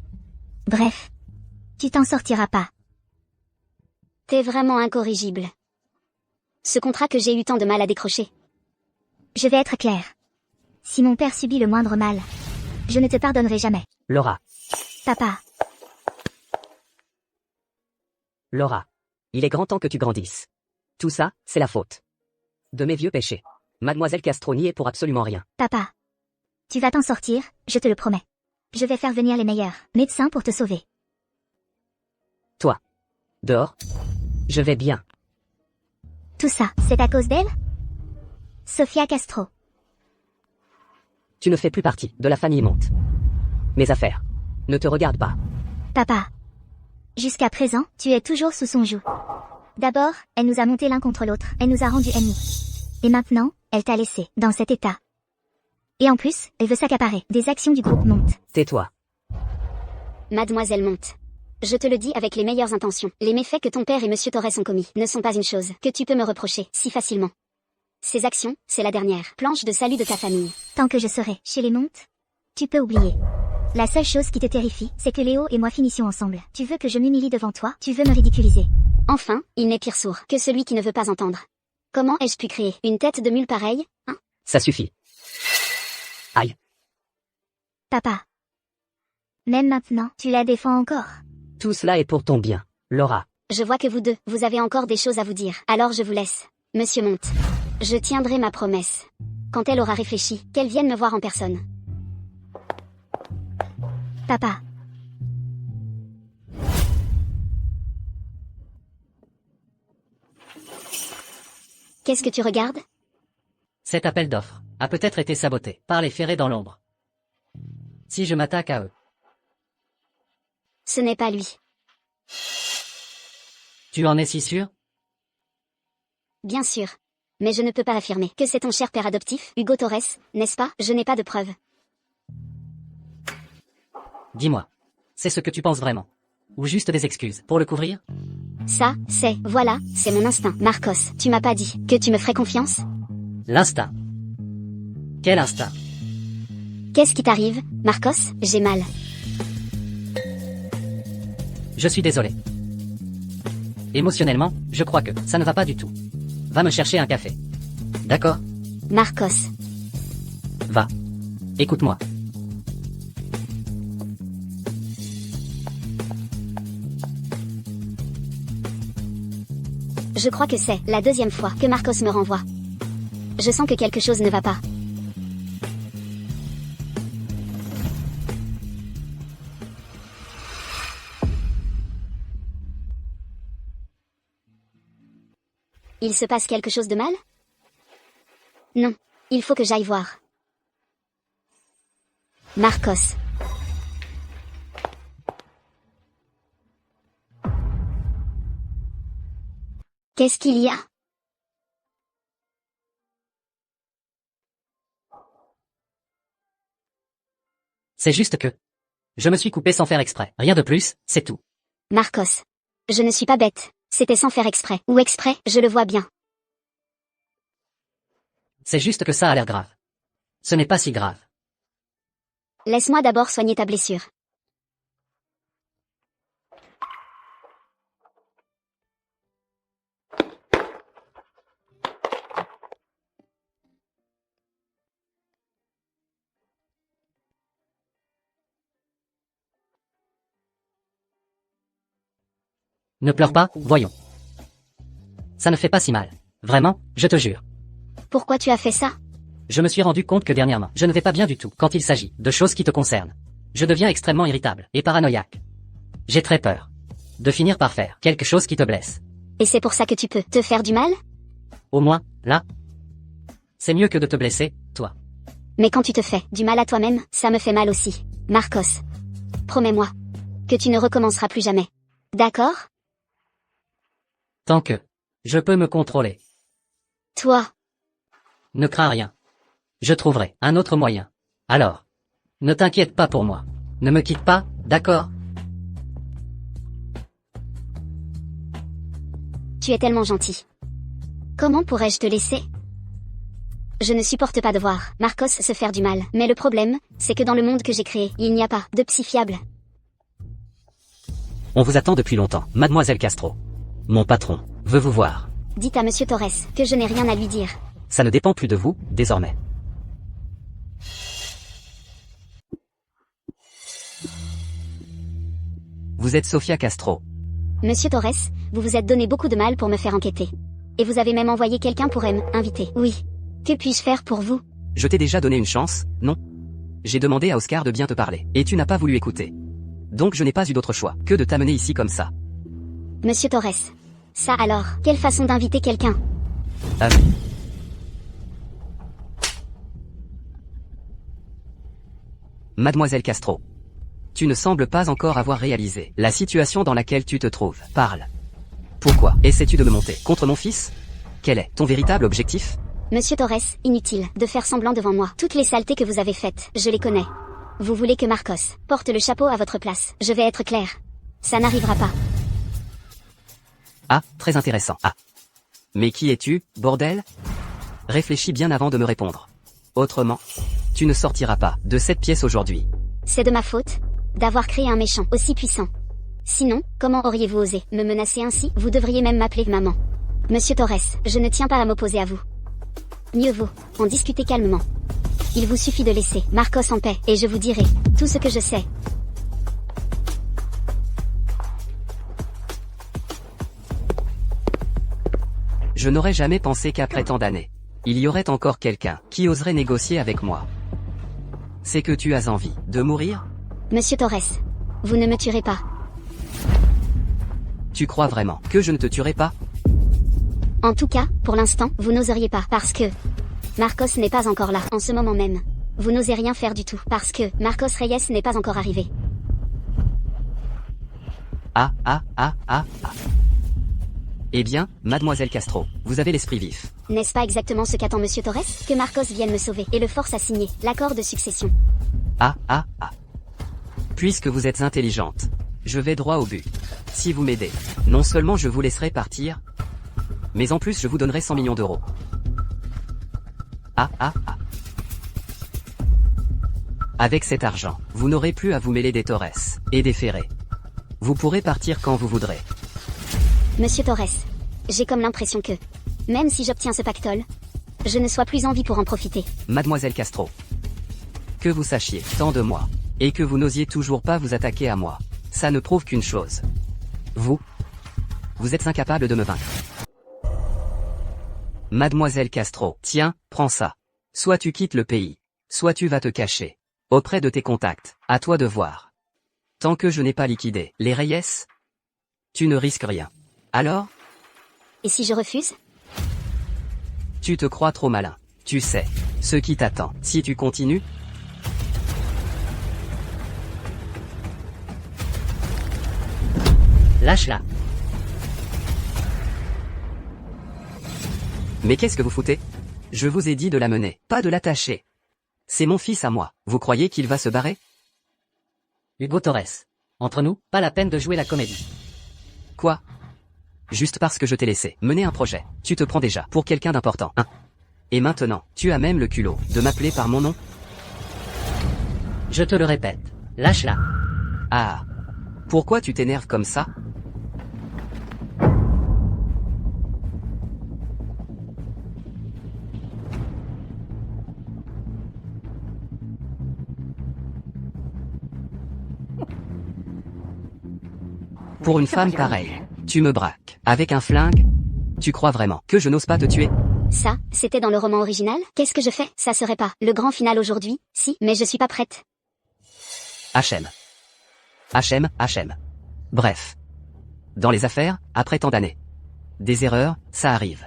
Bref. Tu t'en sortiras pas. T'es vraiment incorrigible. Ce contrat que j'ai eu tant de mal à décrocher. Je vais être claire. Si mon père subit le moindre mal, je ne te pardonnerai jamais. Laura. Papa. Laura. Il est grand temps que tu grandisses. Tout ça, c'est la faute de mes vieux péchés. Mademoiselle Castro n'y est pour absolument rien. Papa. Tu vas t'en sortir, je te le promets. Je vais faire venir les meilleurs médecins pour te sauver. Toi. Dehors. Je vais bien. Tout ça, c'est à cause d'elle? Sofia Castro. Tu ne fais plus partie de la famille Monte. Mes affaires ne te regardent pas. Papa. Jusqu'à présent, tu es toujours sous son joug. D'abord, elle nous a montés l'un contre l'autre, elle nous a rendus ennemis. Et maintenant, elle t'a laissé dans cet état. Et en plus, elle veut s'accaparer des actions du groupe Monte. Tais-toi. Mademoiselle Monte. Je te le dis avec les meilleures intentions. Les méfaits que ton père et Monsieur Torres ont commis ne sont pas une chose que tu peux me reprocher si facilement. Ces actions, c'est la dernière planche de salut de ta famille. Tant que je serai chez les Monte, tu peux oublier. La seule chose qui te terrifie, c'est que Léo et moi finissions ensemble. Tu veux que je m'humilie devant toi, tu veux me ridiculiser. Enfin, il n'est pire sourd que celui qui ne veut pas entendre. Comment ai-je pu créer une tête de mule pareille, hein? Ça suffit. Aïe. Papa. Même maintenant, tu la défends encore. Tout cela est pour ton bien, Laura. Je vois que vous deux, vous avez encore des choses à vous dire. Alors je vous laisse, Monsieur Monte. Je tiendrai ma promesse. Quand elle aura réfléchi, qu'elle vienne me voir en personne. Papa. Qu'est-ce que tu regardes? Cet appel d'offres a peut-être été saboté par les ferrets dans l'ombre. Si je m'attaque à eux. Ce n'est pas lui. Tu en es si sûr? Bien sûr. Mais je ne peux pas affirmer que c'est ton cher père adoptif, Hugo Torres, n'est-ce pas? Je n'ai pas de preuves. Dis-moi. C'est ce que tu penses vraiment? Ou juste des excuses pour le couvrir? Ça, voilà, c'est mon instinct. Marcos, tu m'as pas dit que tu me ferais confiance? L'instinct. Quel instinct? Qu'est-ce qui t'arrive, Marcos? J'ai mal. Je suis désolé. Émotionnellement, je crois que ça ne va pas du tout. Va me chercher un café. D'accord? Marcos. Va. Écoute-moi. Je crois que c'est la 2e fois que Marcos me renvoie. Je sens que quelque chose ne va pas. Il se passe quelque chose de mal? Non. Il faut que j'aille voir. Marcos. Qu'est-ce qu'il y a? C'est juste que... Je me suis coupé sans faire exprès. Rien de plus, c'est tout. Marcos. Je ne suis pas bête. C'était sans faire exprès. Ou exprès, je le vois bien. C'est juste que ça a l'air grave. Ce n'est pas si grave. Laisse-moi d'abord soigner ta blessure. Ne pleure pas, voyons. Ça ne fait pas si mal. Vraiment, je te jure. Pourquoi tu as fait ça? Je me suis rendu compte que dernièrement, je ne vais pas bien du tout quand il s'agit de choses qui te concernent. Je deviens extrêmement irritable et paranoïaque. J'ai très peur de finir par faire quelque chose qui te blesse. Et c'est pour ça que tu peux te faire du mal? Au moins, là, c'est mieux que de te blesser, toi. Mais quand tu te fais du mal à toi-même, ça me fait mal aussi. Marcos. Promets-moi que tu ne recommenceras plus jamais. D'accord? Tant que je peux me contrôler. Toi. Ne crains rien. Je trouverai un autre moyen. Alors, ne t'inquiète pas pour moi. Ne me quitte pas, d'accord? Tu es tellement gentil. Comment pourrais-je te laisser? Je ne supporte pas de voir Marcos se faire du mal. Mais le problème, c'est que dans le monde que j'ai créé, il n'y a pas de psy fiable. On vous attend depuis longtemps, Mademoiselle Castro. Mon patron veut vous voir. Dites à Monsieur Torres que je n'ai rien à lui dire. Ça ne dépend plus de vous, désormais. Vous êtes Sofia Castro. Monsieur Torres, vous vous êtes donné beaucoup de mal pour me faire enquêter. Et vous avez même envoyé quelqu'un pour m'inviter. Oui. Que puis-je faire pour vous? Je t'ai déjà donné une chance, non? J'ai demandé à Oscar de bien te parler, et tu n'as pas voulu écouter. Donc je n'ai pas eu d'autre choix que de t'amener ici comme ça. Monsieur Torres. Ça alors, quelle façon d'inviter quelqu'un? Mademoiselle Castro. Tu ne sembles pas encore avoir réalisé la situation dans laquelle tu te trouves. Parle. Pourquoi essaies-tu de me monter contre mon fils? Quel est ton véritable objectif? Monsieur Torres, inutile de faire semblant devant moi. Toutes les saletés que vous avez faites, je les connais. Vous voulez que Marcos porte le chapeau à votre place. Je vais être clair. Ça n'arrivera pas. Ah, très intéressant. Ah. Mais qui es-tu, bordel? Réfléchis bien avant de me répondre. Autrement, tu ne sortiras pas de cette pièce aujourd'hui. C'est de ma faute d'avoir créé un méchant aussi puissant. Sinon, comment auriez-vous osé me menacer ainsi? Vous devriez même m'appeler maman. Monsieur Torres, je ne tiens pas à m'opposer à vous. Mieux vaut en discuter calmement. Il vous suffit de laisser Marcos en paix, et je vous dirai tout ce que je sais. Je n'aurais jamais pensé qu'après tant d'années, il y aurait encore quelqu'un qui oserait négocier avec moi. C'est que tu as envie de mourir? Monsieur Torres, vous ne me tuerez pas. Tu crois vraiment que je ne te tuerai pas? En tout cas, pour l'instant, vous n'oseriez pas, parce que Marcos n'est pas encore là, en ce moment même. Vous n'osez rien faire du tout, parce que Marcos Reyes n'est pas encore arrivé. Ah. Eh bien, Mademoiselle Castro, vous avez l'esprit vif. N'est-ce pas exactement ce qu'attend Monsieur Torres? Que Marcos vienne me sauver, et le force à signer l'accord de succession. Ah. Puisque vous êtes intelligente, je vais droit au but. Si vous m'aidez, non seulement je vous laisserai partir, mais en plus je vous donnerai 100 millions d'euros. Ah. Avec cet argent, vous n'aurez plus à vous mêler des Torres et des Ferré. Vous pourrez partir quand vous voudrez. Monsieur Torres, j'ai comme l'impression que, même si j'obtiens ce pactole, je ne sois plus en vie pour en profiter. Mademoiselle Castro, que vous sachiez tant de moi, et que vous n'osiez toujours pas vous attaquer à moi, ça ne prouve qu'une chose. Vous êtes incapable de me vaincre. Mademoiselle Castro, tiens, prends ça. Soit tu quittes le pays, soit tu vas te cacher auprès de tes contacts, à toi de voir. Tant que je n'ai pas liquidé les Reyes, tu ne risques rien. Alors? Et si je refuse? Tu te crois trop malin. Tu sais ce qui t'attend si tu continues. Lâche-la. Mais qu'est-ce que vous foutez? Je vous ai dit de la mener, pas de l'attacher. C'est mon fils à moi. Vous croyez qu'il va se barrer? Hugo Torres. Entre nous, pas la peine de jouer la comédie. Quoi? Juste parce que je t'ai laissé mener un projet. Tu te prends déjà pour quelqu'un d'important, hein? Et maintenant, tu as même le culot de m'appeler par mon nom? Je te le répète. Lâche-la. Ah. Pourquoi tu t'énerves comme ça? Pour une femme pareille, tu me braques avec un flingue? Tu crois vraiment que je n'ose pas te tuer? Ça, c'était dans le roman original? Qu'est-ce que je fais? Ça serait pas le grand final aujourd'hui? Si, mais je suis pas prête. HM. HM. Bref. Dans les affaires, après tant d'années. Des erreurs, ça arrive.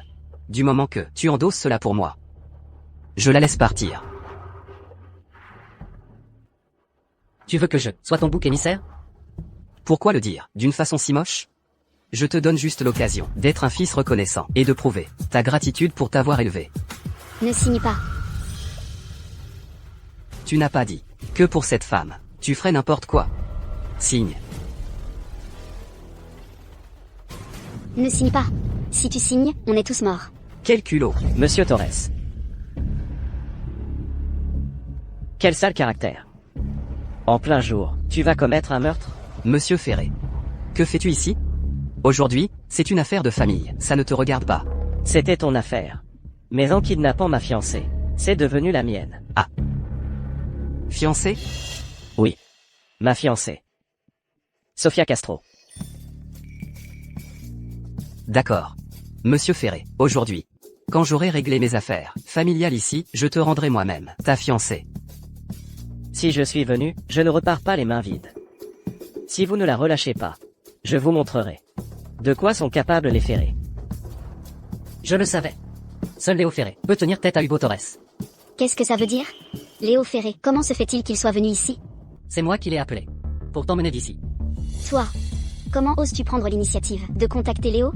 Du moment que tu endosses cela pour moi. Je la laisse partir. Tu veux que je sois ton bouc émissaire? Pourquoi le dire d'une façon si moche? Je te donne juste l'occasion d'être un fils reconnaissant et de prouver ta gratitude pour t'avoir élevé. Ne signe pas. Tu n'as pas dit que pour cette femme, tu ferais n'importe quoi. Signe. Ne signe pas. Si tu signes, on est tous morts. Quel culot. Monsieur Torres. Quel sale caractère. En plein jour, tu vas commettre un meurtre? Monsieur Ferré. Que fais-tu ici? Aujourd'hui, c'est une affaire de famille, ça ne te regarde pas. C'était ton affaire. Mais en kidnappant ma fiancée, c'est devenu la mienne. Ah. Fiancée? Oui. Ma fiancée. Sofia Castro. D'accord. Monsieur Ferré, aujourd'hui, quand j'aurai réglé mes affaires familiales ici, je te rendrai moi-même ta fiancée. Si je suis venu, je ne repars pas les mains vides. Si vous ne la relâchez pas, je vous montrerai de quoi sont capables les ferrés. Je le savais. Seul Léo Ferré peut tenir tête à Hugo Torres. Qu'est-ce que ça veut dire? Léo Ferré, comment se fait-il qu'il soit venu ici? C'est moi qui l'ai appelé. Pour t'emmener d'ici. Toi, comment oses-tu prendre l'initiative de contacter Léo?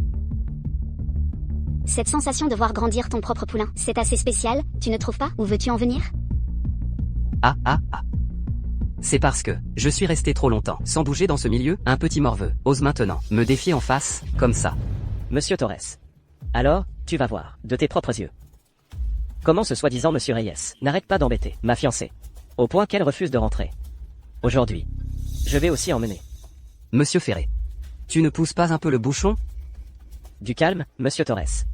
Cette sensation de voir grandir ton propre poulain, c'est assez spécial, tu ne trouves pas? Où veux-tu en venir? Ah. C'est parce que je suis resté trop longtemps sans bouger dans ce milieu, un petit morveux ose maintenant me défier en face, comme ça. Monsieur Torres. Alors, tu vas voir, de tes propres yeux. Comment ce soi-disant Monsieur Reyes n'arrête pas d'embêter ma fiancée, au point qu'elle refuse de rentrer. Aujourd'hui, je vais aussi emmener. Monsieur Ferré. Tu ne pousses pas un peu le bouchon? Du calme, Monsieur Torres.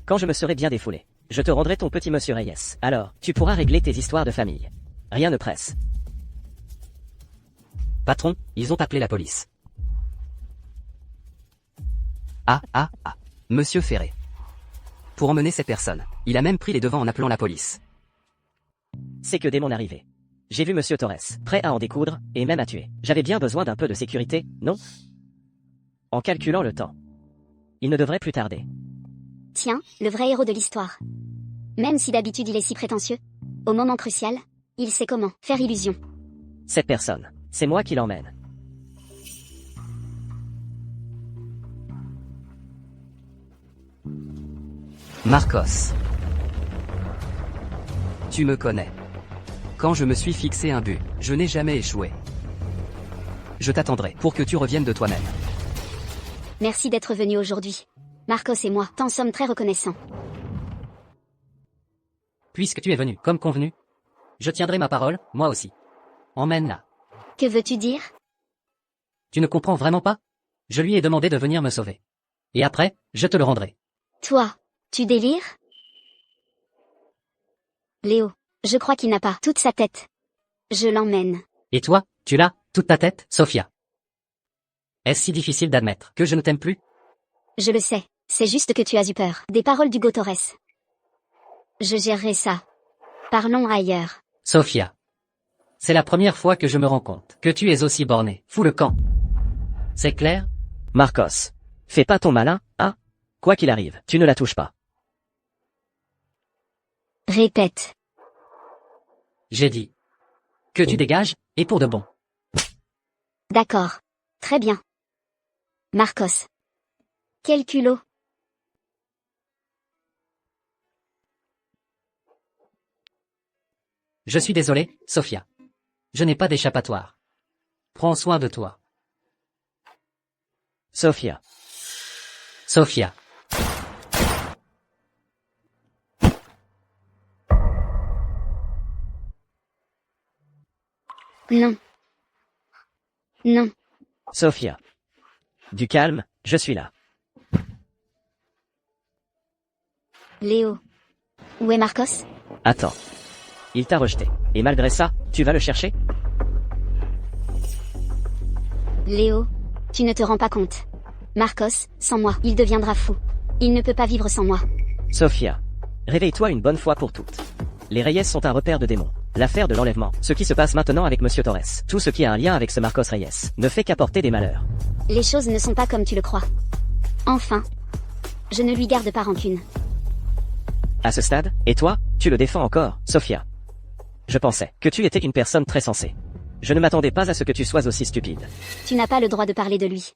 Quand je me serai bien défoulé, je te rendrai ton petit Monsieur Reyes. Alors, tu pourras régler tes histoires de famille. Rien ne presse. Patron, ils ont appelé la police. Ah. Monsieur Ferré. Pour emmener cette personne, il a même pris les devants en appelant la police. C'est que dès mon arrivée, j'ai vu Monsieur Torres, prêt à en découdre, et même à tuer. J'avais bien besoin d'un peu de sécurité, non? En calculant le temps, il ne devrait plus tarder. Tiens, le vrai héros de l'histoire. Même si d'habitude il est si prétentieux, au moment crucial, il sait comment faire illusion. Cette personne, c'est moi qui l'emmène. Marcos. Tu me connais. Quand je me suis fixé un but, je n'ai jamais échoué. Je t'attendrai pour que tu reviennes de toi-même. Merci d'être venu aujourd'hui. Marcos et moi t'en sommes très reconnaissants. Puisque tu es venu, comme convenu, je tiendrai ma parole, moi aussi. Emmène-la. Que veux-tu dire? Tu ne comprends vraiment pas? Je lui ai demandé de venir me sauver. Et après, je te le rendrai. Toi, tu délires? Léo, je crois qu'il n'a pas toute sa tête. Je l'emmène. Et toi, tu l'as, toute ta tête, Sofia? Est-ce si difficile d'admettre que je ne t'aime plus? Je le sais, c'est juste que tu as eu peur des paroles d'Hugo Torres. Je gérerai ça. Parlons ailleurs. Sofia. C'est la première fois que je me rends compte que tu es aussi bornée. Fous le camp. C'est clair? Marcos. Fais pas ton malin, hein? Quoi qu'il arrive, tu ne la touches pas. Répète. J'ai dit. Que tu dégages, et pour de bon. D'accord. Très bien. Marcos. Quel culot. Je suis désolé, Sophia. Je n'ai pas d'échappatoire. Prends soin de toi. Sophia. Sophia. Non. Non. Sophia. Du calme, je suis là. Léo. Où est Marcos? Attends. Il t'a rejeté. Et malgré ça, tu vas le chercher? Léo. Tu ne te rends pas compte. Marcos, sans moi, il deviendra fou. Il ne peut pas vivre sans moi. Sophia. Réveille-toi une bonne fois pour toutes. Les Reyes sont un repère de démons. L'affaire de l'enlèvement, ce qui se passe maintenant avec Monsieur Torres, tout ce qui a un lien avec ce Marcos Reyes, ne fait qu'apporter des malheurs. Les choses ne sont pas comme tu le crois. Enfin. Je ne lui garde pas rancune. À ce stade, et toi, tu le défends encore, Sophia. Je pensais que tu étais une personne très sensée. Je ne m'attendais pas à ce que tu sois aussi stupide. Tu n'as pas le droit de parler de lui.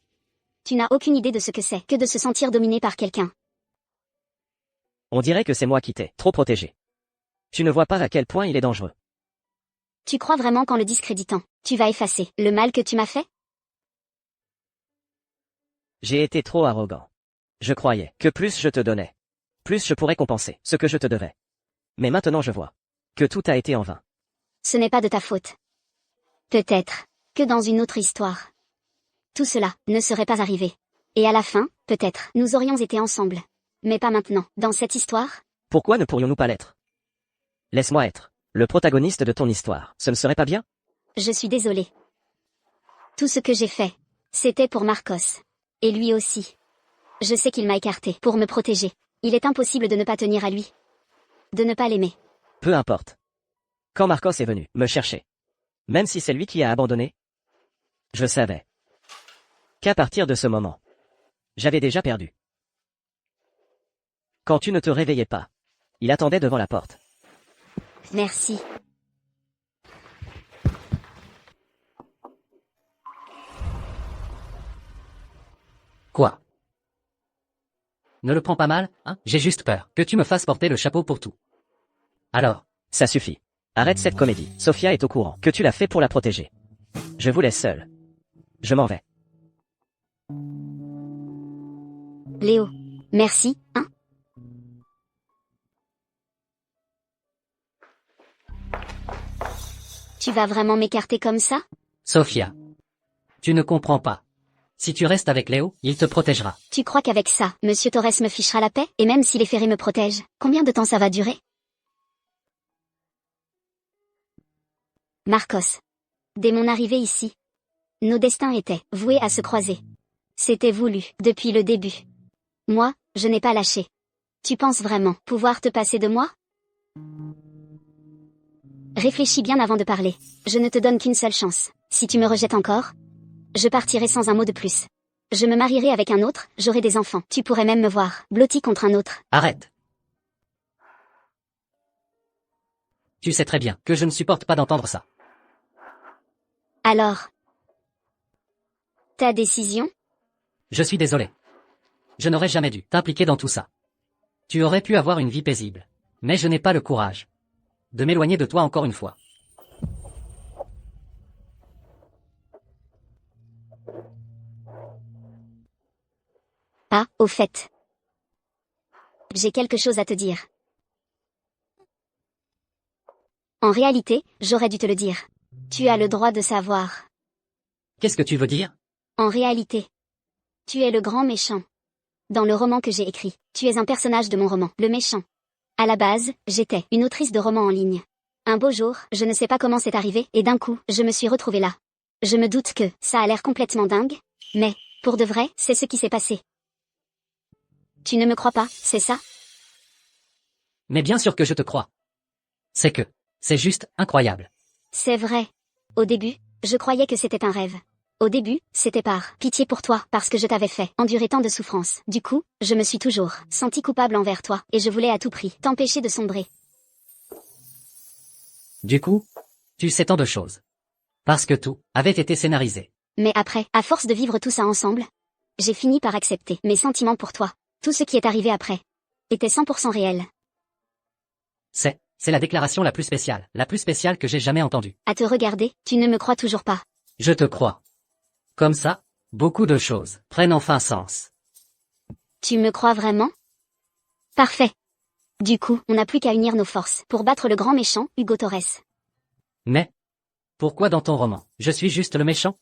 Tu n'as aucune idée de ce que c'est que de se sentir dominé par quelqu'un. On dirait que c'est moi qui t'ai trop protégé. Tu ne vois pas à quel point il est dangereux. Tu crois vraiment qu'en le discréditant, tu vas effacer le mal que tu m'as fait? J'ai été trop arrogant. Je croyais que plus je te donnais, plus je pourrais compenser ce que je te devais. Mais maintenant je vois que tout a été en vain. Ce n'est pas de ta faute. Peut-être que dans une autre histoire, tout cela ne serait pas arrivé. Et à la fin, peut-être, nous aurions été ensemble. Mais pas maintenant, dans cette histoire. Pourquoi ne pourrions-nous pas l'être? Laisse-moi être le protagoniste de ton histoire. Ce ne serait pas bien? Je suis désolée. Tout ce que j'ai fait, c'était pour Marcos. Et lui aussi. Je sais qu'il m'a écarté pour me protéger. Il est impossible de ne pas tenir à lui. De ne pas l'aimer. Peu importe. Quand Marcos est venu me chercher, même si c'est lui qui a abandonné, je savais qu'à partir de ce moment, j'avais déjà perdu. Quand tu ne te réveillais pas, il attendait devant la porte. Merci. Quoi? Ne le prends pas mal, hein? J'ai juste peur que tu me fasses porter le chapeau pour tout. Alors? Ça suffit. Arrête cette comédie. Sophia est au courant que tu l'as fait pour la protéger. Je vous laisse seul. Je m'en vais. Léo. Merci, hein? Tu vas vraiment m'écarter comme ça? Sophia. Tu ne comprends pas. Si tu restes avec Léo, il te protégera. Tu crois qu'avec ça, Monsieur Torres me fichera la paix? Et même si les ferrés me protègent, combien de temps ça va durer? Marcos. Dès mon arrivée ici, nos destins étaient voués à se croiser. C'était voulu, depuis le début. Moi, je n'ai pas lâché. Tu penses vraiment pouvoir te passer de moi? Réfléchis bien avant de parler. Je ne te donne qu'une seule chance. Si tu me rejettes encore, je partirai sans un mot de plus. Je me marierai avec un autre, j'aurai des enfants. Tu pourrais même me voir, blotti contre un autre. Arrête. Tu sais très bien que je ne supporte pas d'entendre ça. Alors, ta décision? Je suis désolé. Je n'aurais jamais dû t'impliquer dans tout ça. Tu aurais pu avoir une vie paisible. Mais je n'ai pas le courage de m'éloigner de toi encore une fois. Ah, au fait. J'ai quelque chose à te dire. En réalité, j'aurais dû te le dire. Tu as le droit de savoir. Qu'est-ce que tu veux dire? En réalité, tu es le grand méchant. Dans le roman que j'ai écrit, tu es un personnage de mon roman, le méchant. À la base, j'étais une autrice de romans en ligne. Un beau jour, je ne sais pas comment c'est arrivé, et d'un coup, je me suis retrouvée là. Je me doute que ça a l'air complètement dingue, mais, pour de vrai, c'est ce qui s'est passé. Tu ne me crois pas, c'est ça? Mais bien sûr que je te crois. C'est juste incroyable. C'est vrai. Au début, je croyais que c'était un rêve. Au début, c'était par pitié pour toi, parce que je t'avais fait endurer tant de souffrances. Du coup, je me suis toujours sentie coupable envers toi, et je voulais à tout prix t'empêcher de sombrer. Du coup, tu sais tant de choses. Parce que tout avait été scénarisé. Mais après, à force de vivre tout ça ensemble, j'ai fini par accepter mes sentiments pour toi. Tout ce qui est arrivé après était 100% réel. C'est la déclaration la plus spéciale que j'ai jamais entendue. À te regarder, tu ne me crois toujours pas. Je te crois. Comme ça, beaucoup de choses prennent enfin sens. Tu me crois vraiment? Parfait. Du coup, on n'a plus qu'à unir nos forces pour battre le grand méchant, Hugo Torres. Mais, pourquoi dans ton roman, je suis juste le méchant?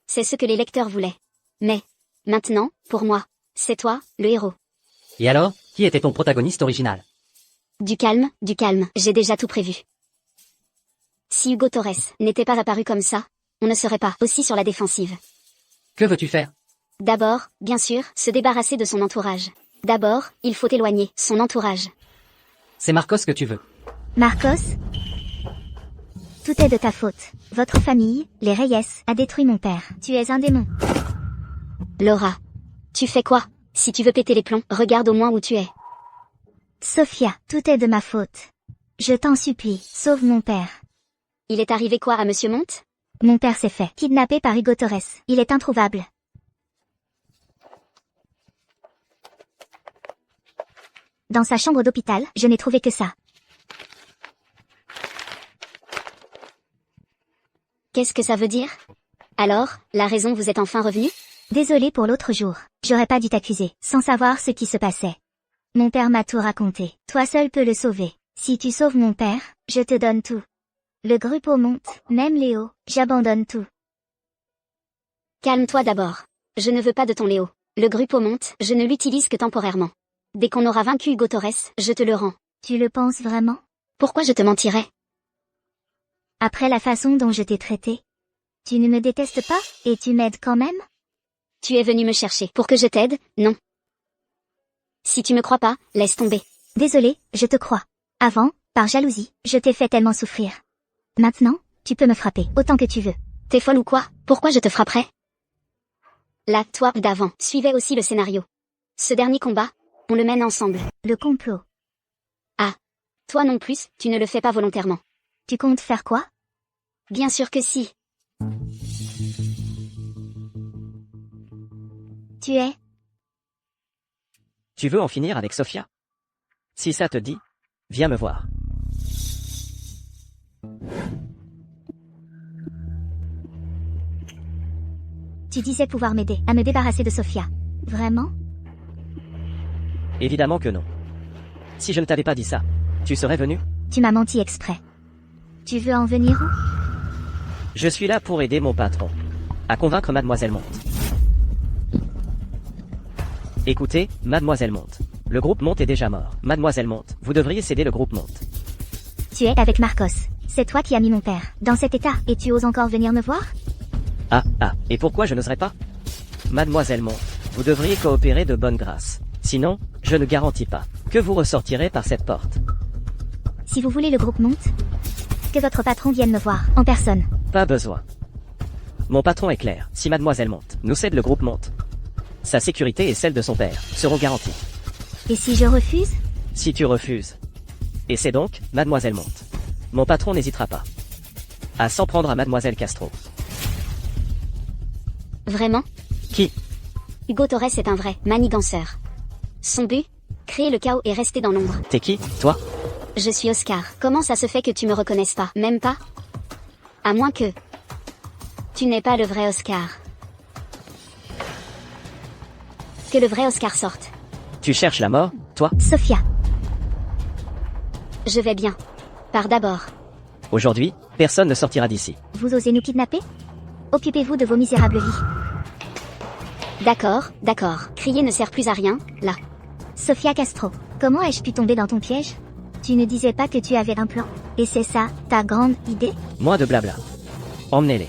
C'est ce que les lecteurs voulaient. Mais, maintenant, pour moi, c'est toi, le héros. Et alors, qui était ton protagoniste original? Du calme, j'ai déjà tout prévu. Si Hugo Torres n'était pas apparu comme ça, on ne serait pas aussi sur la défensive. Que veux-tu faire? D'abord, bien sûr, se débarrasser de son entourage. D'abord, il faut éloigner son entourage. C'est Marcos que tu veux. Marcos? Tout est de ta faute. Votre famille, les Reyes, a détruit mon père. Tu es un démon. Laura, tu fais quoi? Si tu veux péter les plombs, regarde au moins où tu es. Sophia, tout est de ma faute. Je t'en supplie, sauve mon père. Il est arrivé quoi à Monsieur Monte? Mon père s'est fait kidnapper par Hugo Torres. Il est introuvable. Dans sa chambre d'hôpital, je n'ai trouvé que ça. Qu'est-ce que ça veut dire? Alors, la raison vous êtes enfin revenu? Désolée pour l'autre jour. J'aurais pas dû t'accuser, sans savoir ce qui se passait. Mon père m'a tout raconté. Toi seul peux le sauver. Si tu sauves mon père, je te donne tout. Le Grupo monte, même Léo, j'abandonne tout. Calme-toi d'abord. Je ne veux pas de ton Léo. Le Grupo monte, je ne l'utilise que temporairement. Dès qu'on aura vaincu Hugo Torres, je te le rends. Tu le penses vraiment? Pourquoi je te mentirais? Après la façon dont je t'ai traité. Tu ne me détestes pas, et tu m'aides quand même? Tu es venu me chercher pour que je t'aide, non? Si tu me crois pas, laisse tomber. Désolée, je te crois. Avant, par jalousie, je t'ai fait tellement souffrir. Maintenant, tu peux me frapper autant que tu veux. T'es folle ou quoi? Pourquoi je te frapperais? Là, toi d'avant, suivais aussi le scénario. Ce dernier combat, on le mène ensemble. Le complot. Ah. Toi non plus, tu ne le fais pas volontairement. Tu comptes faire quoi? Bien sûr que si. Tu es... Tu veux en finir avec Sophia? Si ça te dit, viens me voir. Tu disais pouvoir m'aider à me débarrasser de Sophia. Vraiment? Évidemment que non. Si je ne t'avais pas dit ça, tu serais venu? Tu m'as menti exprès. Tu veux en venir où? Je suis là pour aider mon patron à convaincre Mademoiselle Monte. Écoutez, Mademoiselle Monte. Le groupe Monte est déjà mort. Mademoiselle Monte, vous devriez céder le groupe Monte. Tu es avec Marcos. C'est toi qui as mis mon père dans cet état et tu oses encore venir me voir? Et pourquoi je n'oserais pas? Mademoiselle Monte, vous devriez coopérer de bonne grâce. Sinon, je ne garantis pas que vous ressortirez par cette porte. Si vous voulez le groupe monte, que votre patron vienne me voir, en personne. Pas besoin. Mon patron est clair. Si Mademoiselle Monte nous cède le groupe Monte, sa sécurité et celle de son père seront garanties. Et si je refuse? Si tu refuses. Et c'est donc, Mademoiselle Monte. Mon patron n'hésitera pas à s'en prendre à Mademoiselle Castro. Vraiment? Qui? Hugo Torres est un vrai maniganceur. Son but? Créer le chaos et rester dans l'ombre. T'es qui, toi? Je suis Oscar. Comment ça se fait que tu me reconnaisses pas? Même pas? À moins que... Tu n'es pas le vrai Oscar. Que le vrai Oscar sorte. Tu cherches la mort, toi? Sophia. Je vais bien. Pars d'abord. Aujourd'hui, personne ne sortira d'ici. Vous osez nous kidnapper? Occupez-vous de vos misérables vies. D'accord, d'accord. Crier ne sert plus à rien, là. Sophia Castro, comment ai-je pu tomber dans ton piège? Tu ne disais pas que tu avais un plan. Et c'est ça, ta grande idée? Moins de blabla. Emmenez-les.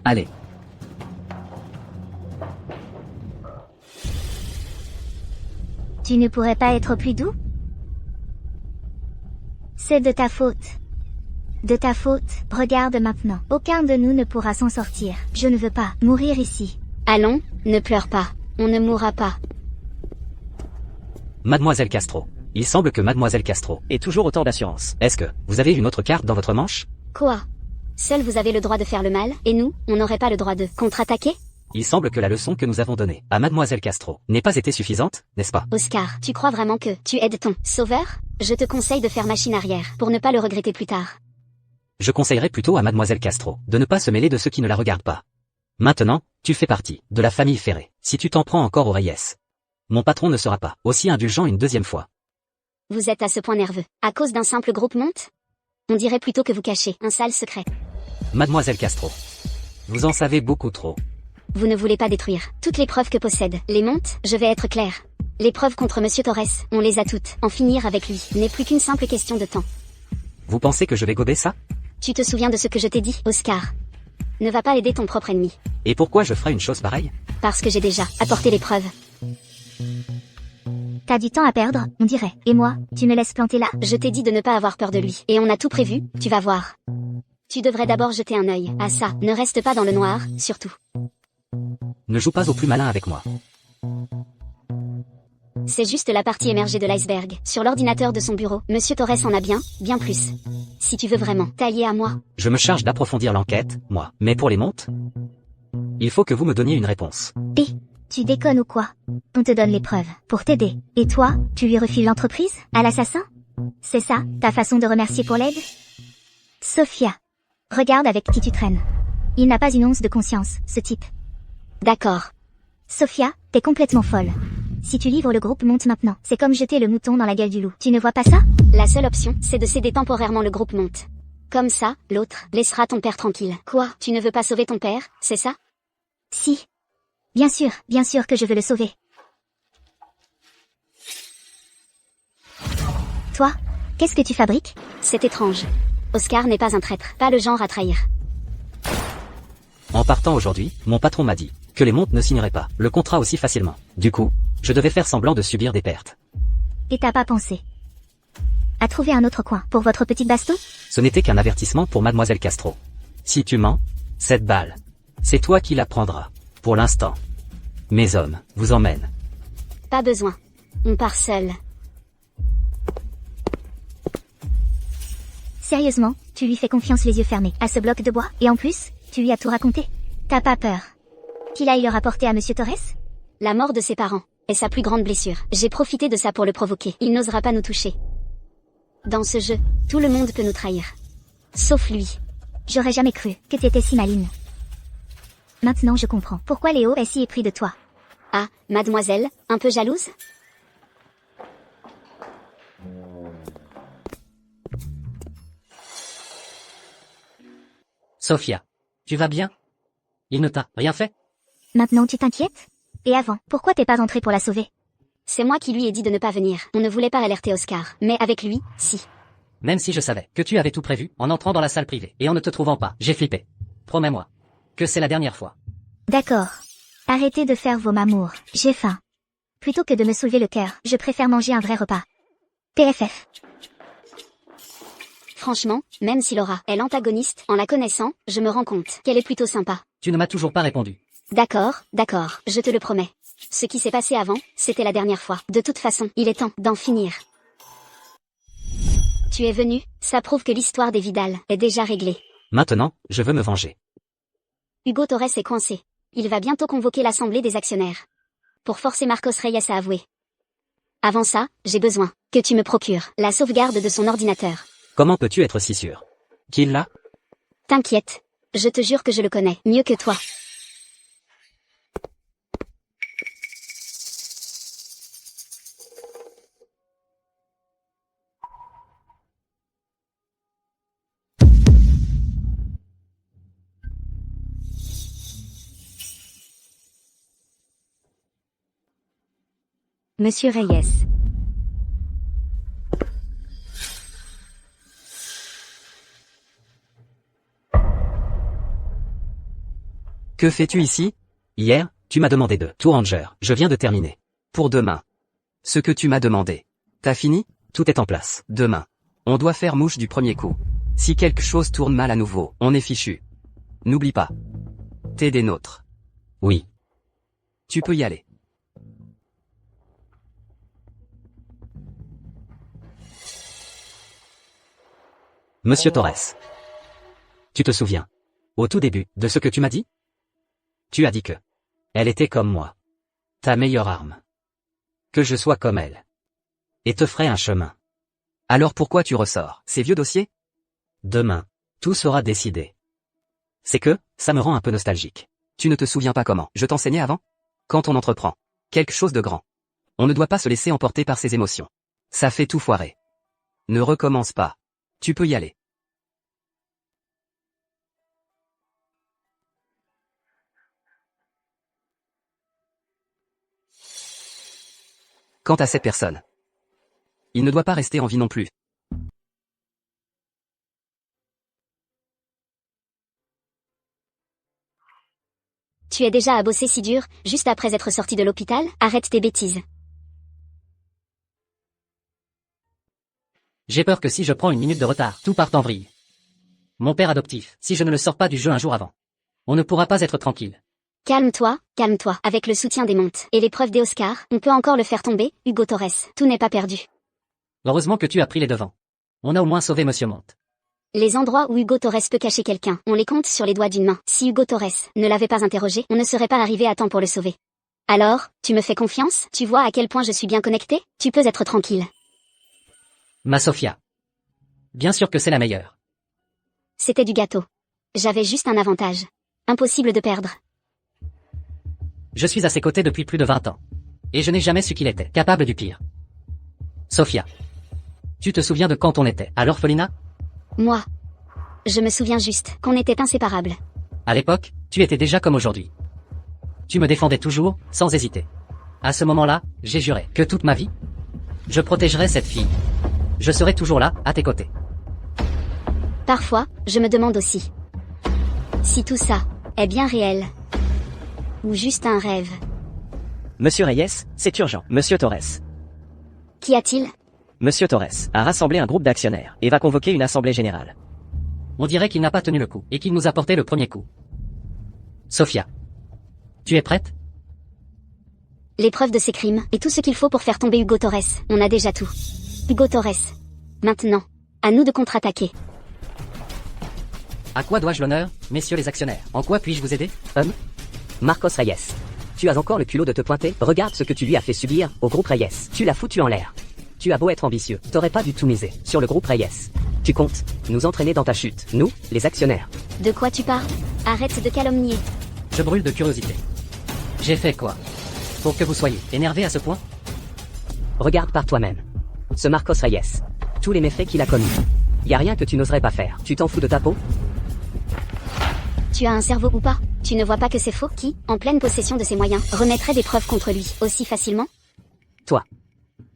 Allez. Tu ne pourrais pas être plus doux? C'est de ta faute. De ta faute, regarde maintenant. Aucun de nous ne pourra s'en sortir. Je ne veux pas mourir ici. Allons, ne pleure pas. On ne mourra pas. Mademoiselle Castro, Il semble que mademoiselle Castro Et toujours autant d'assurance. Est-ce que vous avez une autre carte dans votre manche? Quoi? Seul vous avez le droit de faire le mal, et nous, on n'aurait pas le droit de contre-attaquer? Il semble que la leçon que nous avons donnée à mademoiselle Castro n'ait pas été suffisante, n'est-ce pas? Oscar, tu crois vraiment que tu aides ton sauveur? Je te conseille de faire machine arrière, pour ne pas le regretter plus tard. Je conseillerais plutôt à mademoiselle Castro de ne pas se mêler de ceux qui ne la regardent pas. Maintenant, tu fais partie de la famille Ferré. Si tu t'en prends encore aux Reyes, mon patron ne sera pas aussi indulgent une deuxième fois. Vous êtes à ce point nerveux, à cause d'un simple groupe monte? On dirait plutôt que vous cachez un sale secret. Mademoiselle Castro, vous en savez beaucoup trop. Vous ne voulez pas détruire toutes les preuves que possède les montes? Je vais être clair. Les preuves contre Monsieur Torres, on les a toutes. En finir avec lui n'est plus qu'une simple question de temps. Vous pensez que je vais gober ça? Tu te souviens de ce que je t'ai dit, Oscar? Ne va pas aider ton propre ennemi. Et pourquoi je ferais une chose pareille? Parce que j'ai déjà apporté les preuves. T'as du temps à perdre, on dirait. Et moi, tu me laisses planter là. Je t'ai dit de ne pas avoir peur de lui. Et on a tout prévu, tu vas voir. Tu devrais d'abord jeter un œil à ça. Ne reste pas dans le noir, surtout. Ne joue pas au plus malin avec moi. C'est juste la partie émergée de l'iceberg. Sur l'ordinateur de son bureau, Monsieur Torres en a bien plus. Si tu veux vraiment t'allier à moi. Je me charge d'approfondir l'enquête, moi. Mais pour les montes, il faut que vous me donniez une réponse. Et tu déconnes ou quoi? On te donne les preuves pour t'aider. Et toi, tu lui refiles l'entreprise? À l'assassin? C'est ça, ta façon de remercier pour l'aide? Sophia, regarde avec qui tu traînes. Il n'a pas une once de conscience, ce type. D'accord. Sophia, t'es complètement folle. Si tu livres le groupe monte maintenant, c'est comme jeter le mouton dans la gueule du loup. Tu ne vois pas ça? La seule option, c'est de céder temporairement le groupe monte. Comme ça, l'autre laissera ton père tranquille. Quoi? Tu ne veux pas sauver ton père, c'est ça? Si. Bien sûr que je veux le sauver. Toi, qu'est-ce que tu fabriques? C'est étrange. Oscar n'est pas un traître, pas le genre à trahir. En partant aujourd'hui, mon patron m'a dit que les montes ne signeraient pas le contrat aussi facilement. Du coup, je devais faire semblant de subir des pertes. Et t'as pas pensé à trouver un autre coin pour votre petite baston? Ce n'était qu'un avertissement pour mademoiselle Castro. Si tu mens, cette balle, c'est toi qui la prendras. Pour l'instant, mes hommes vous emmènent. Pas besoin. On part seul. Sérieusement, tu lui fais confiance les yeux fermés à ce bloc de bois, et en plus, tu lui as tout raconté. T'as pas peur qu'il aille le rapporter à Monsieur Torres? La mort de ses parents est sa plus grande blessure. J'ai profité de ça pour le provoquer. Il n'osera pas nous toucher. Dans ce jeu, tout le monde peut nous trahir. Sauf lui. J'aurais jamais cru que t'étais si maligne. Maintenant je comprends pourquoi Léo est si épris de toi. Ah, mademoiselle, un peu jalouse? Sophia, tu vas bien? Il ne t'a rien fait? Maintenant tu t'inquiètes? Et avant, pourquoi t'es pas rentré pour la sauver? C'est moi qui lui ai dit de ne pas venir. On ne voulait pas alerter Oscar. Mais avec lui, si. Même si je savais que tu avais tout prévu, en entrant dans la salle privée, et en ne te trouvant pas, j'ai flippé. Promets-moi que c'est la dernière fois. D'accord. Arrêtez de faire vos mamours. J'ai faim. Plutôt que de me soulever le cœur, je préfère manger un vrai repas. PFF. Franchement, même si Laura est l'antagoniste, en la connaissant, je me rends compte qu'elle est plutôt sympa. Tu ne m'as toujours pas répondu. D'accord, je te le promets. Ce qui s'est passé avant, c'était la dernière fois. De toute façon, il est temps d'en finir. Tu es venu, ça prouve que l'histoire des Vidal est déjà réglée. Maintenant, je veux me venger. Hugo Torres est coincé. Il va bientôt convoquer l'assemblée des actionnaires. Pour forcer Marcos Reyes à avouer. Avant ça, j'ai besoin que tu me procures la sauvegarde de son ordinateur. Comment peux-tu être si sûr qu'il l'a? T'inquiète. Je te jure que je le connais mieux que toi. Monsieur Reyes. Que fais-tu ici? Hier, tu m'as demandé de tout ranger. Je viens de terminer. Pour demain. Ce que tu m'as demandé. T'as fini? Tout est en place. Demain. On doit faire mouche du premier coup. Si quelque chose tourne mal à nouveau, on est fichu. N'oublie pas. T'es des nôtres. Oui. Tu peux y aller. Monsieur Torres. Tu te souviens, au tout début, de ce que tu m'as dit? Tu as dit que elle était comme moi. Ta meilleure arme. Que je sois comme elle. Et te ferai un chemin. Alors pourquoi tu ressors ces vieux dossiers? Demain, tout sera décidé. C'est que, ça me rend un peu nostalgique. Tu ne te souviens pas comment je t'enseignais avant? Quand on entreprend quelque chose de grand, on ne doit pas se laisser emporter par ses émotions. Ça fait tout foirer. Ne recommence pas. Tu peux y aller. Quant à cette personne, il ne doit pas rester en vie non plus. Tu es déjà à bosser si dur, juste après être sorti de l'hôpital? Arrête tes bêtises. J'ai peur que si je prends une minute de retard, tout parte en vrille. Mon père adoptif, si je ne le sors pas du jeu un jour avant, on ne pourra pas être tranquille. Calme-toi, calme-toi. Avec le soutien des montes et l'épreuve des Oscars, on peut encore le faire tomber, Hugo Torres. Tout n'est pas perdu. Heureusement que tu as pris les devants. On a au moins sauvé Monsieur Monte. Les endroits où Hugo Torres peut cacher quelqu'un, on les compte sur les doigts d'une main. Si Hugo Torres ne l'avait pas interrogé, on ne serait pas arrivé à temps pour le sauver. Alors, tu me fais confiance? Tu vois à quel point je suis bien connecté? Tu peux être tranquille. Ma Sophia. Bien sûr que c'est la meilleure. C'était du gâteau. J'avais juste un avantage. Impossible de perdre. Je suis à ses côtés depuis plus de 20 ans. Et je n'ai jamais su qu'il était capable du pire. Sophia. Tu te souviens de quand on était à l'orphelinat? Moi. Je me souviens juste qu'on était inséparables. À l'époque, tu étais déjà comme aujourd'hui. Tu me défendais toujours, sans hésiter. À ce moment-là, j'ai juré que toute ma vie, je protégerais cette fille. Je serai toujours là, à tes côtés. Parfois, je me demande aussi si tout ça est bien réel. Ou juste un rêve. Monsieur Reyes, c'est urgent. Monsieur Torres. Qu'y a-t-il? Monsieur Torres a rassemblé un groupe d'actionnaires et va convoquer une assemblée générale. On dirait qu'il n'a pas tenu le coup, et qu'il nous a porté le premier coup. Sophia. Tu es prête? L'épreuve de ses crimes, et tout ce qu'il faut pour faire tomber Hugo Torres. On a déjà tout. Hugo Torres. Maintenant, à nous de contre-attaquer. À quoi dois-je l'honneur, messieurs les actionnaires? En quoi puis-je vous aider? Marcos Reyes. Tu as encore le culot de te pointer? Regarde ce que tu lui as fait subir au groupe Reyes. Tu l'as foutu en l'air. Tu as beau être ambitieux, t'aurais pas du tout misé sur le groupe Reyes. Tu comptes nous entraîner dans ta chute, nous, les actionnaires. De quoi tu parles? Arrête de calomnier. Je brûle de curiosité. J'ai fait quoi pour que vous soyez énervé à ce point? Regarde par toi-même. Ce Marcos Reyes. Tous les méfaits qu'il a commis. Y a rien que tu n'oserais pas faire. Tu t'en fous de ta peau? Tu as un cerveau ou pas? Tu ne vois pas que c'est faux? Qui, en pleine possession de ses moyens, remettrait des preuves contre lui aussi facilement? Toi.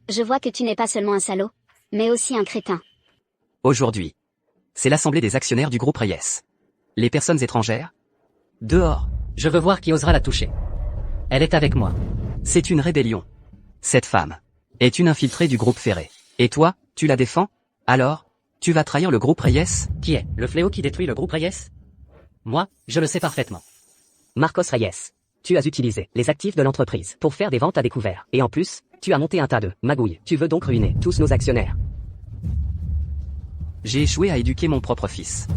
Je vois que tu n'es pas seulement un salaud, mais aussi un crétin. Aujourd'hui, c'est l'assemblée des actionnaires du groupe Reyes. Les personnes étrangères? Dehors. Je veux voir qui osera la toucher. Elle est avec moi. C'est une rébellion. Cette femme est une infiltrée du groupe Ferré. Et toi, tu la défends? Alors, tu vas trahir le groupe Reyes? Qui est le fléau qui détruit le groupe Reyes? Moi, je le sais parfaitement. Marcos Reyes. Tu as utilisé les actifs de l'entreprise pour faire des ventes à découvert. Et en plus, tu as monté un tas de magouilles. Tu veux donc ruiner tous nos actionnaires. J'ai échoué à éduquer mon propre fils.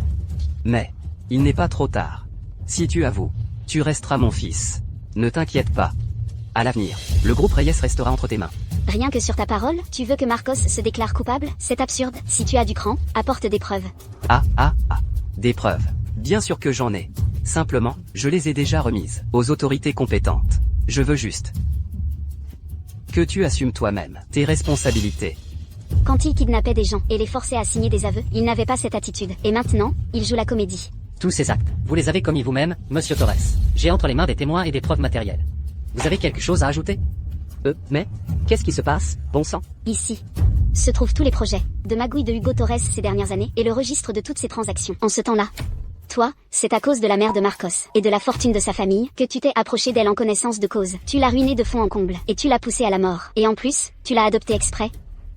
Mais, il n'est pas trop tard. Si tu avoues, tu resteras mon fils. Ne t'inquiète pas. À l'avenir, le groupe Reyes restera entre tes mains. Rien que sur ta parole, tu veux que Marcos se déclare coupable? C'est absurde. Si tu as du cran, apporte des preuves. Des preuves. Bien sûr que j'en ai. Simplement, je les ai déjà remises aux autorités compétentes. Je veux juste que tu assumes toi-même tes responsabilités. Quand il kidnappait des gens et les forçait à signer des aveux, il n'avait pas cette attitude. Et maintenant, il joue la comédie. Tous ces actes, vous les avez commis vous-même, monsieur Torres. J'ai entre les mains des témoins et des preuves matérielles. Vous avez quelque chose à ajouter? Mais, qu'est-ce qui se passe, bon sang? Ici se trouvent tous les projets de magouille de Hugo Torres ces dernières années et le registre de toutes ses transactions. En ce temps-là, toi, c'est à cause de la mère de Marcos et de la fortune de sa famille que tu t'es approché d'elle en connaissance de cause. Tu l'as ruiné de fond en comble et tu l'as poussé à la mort. Et en plus, tu l'as adopté exprès,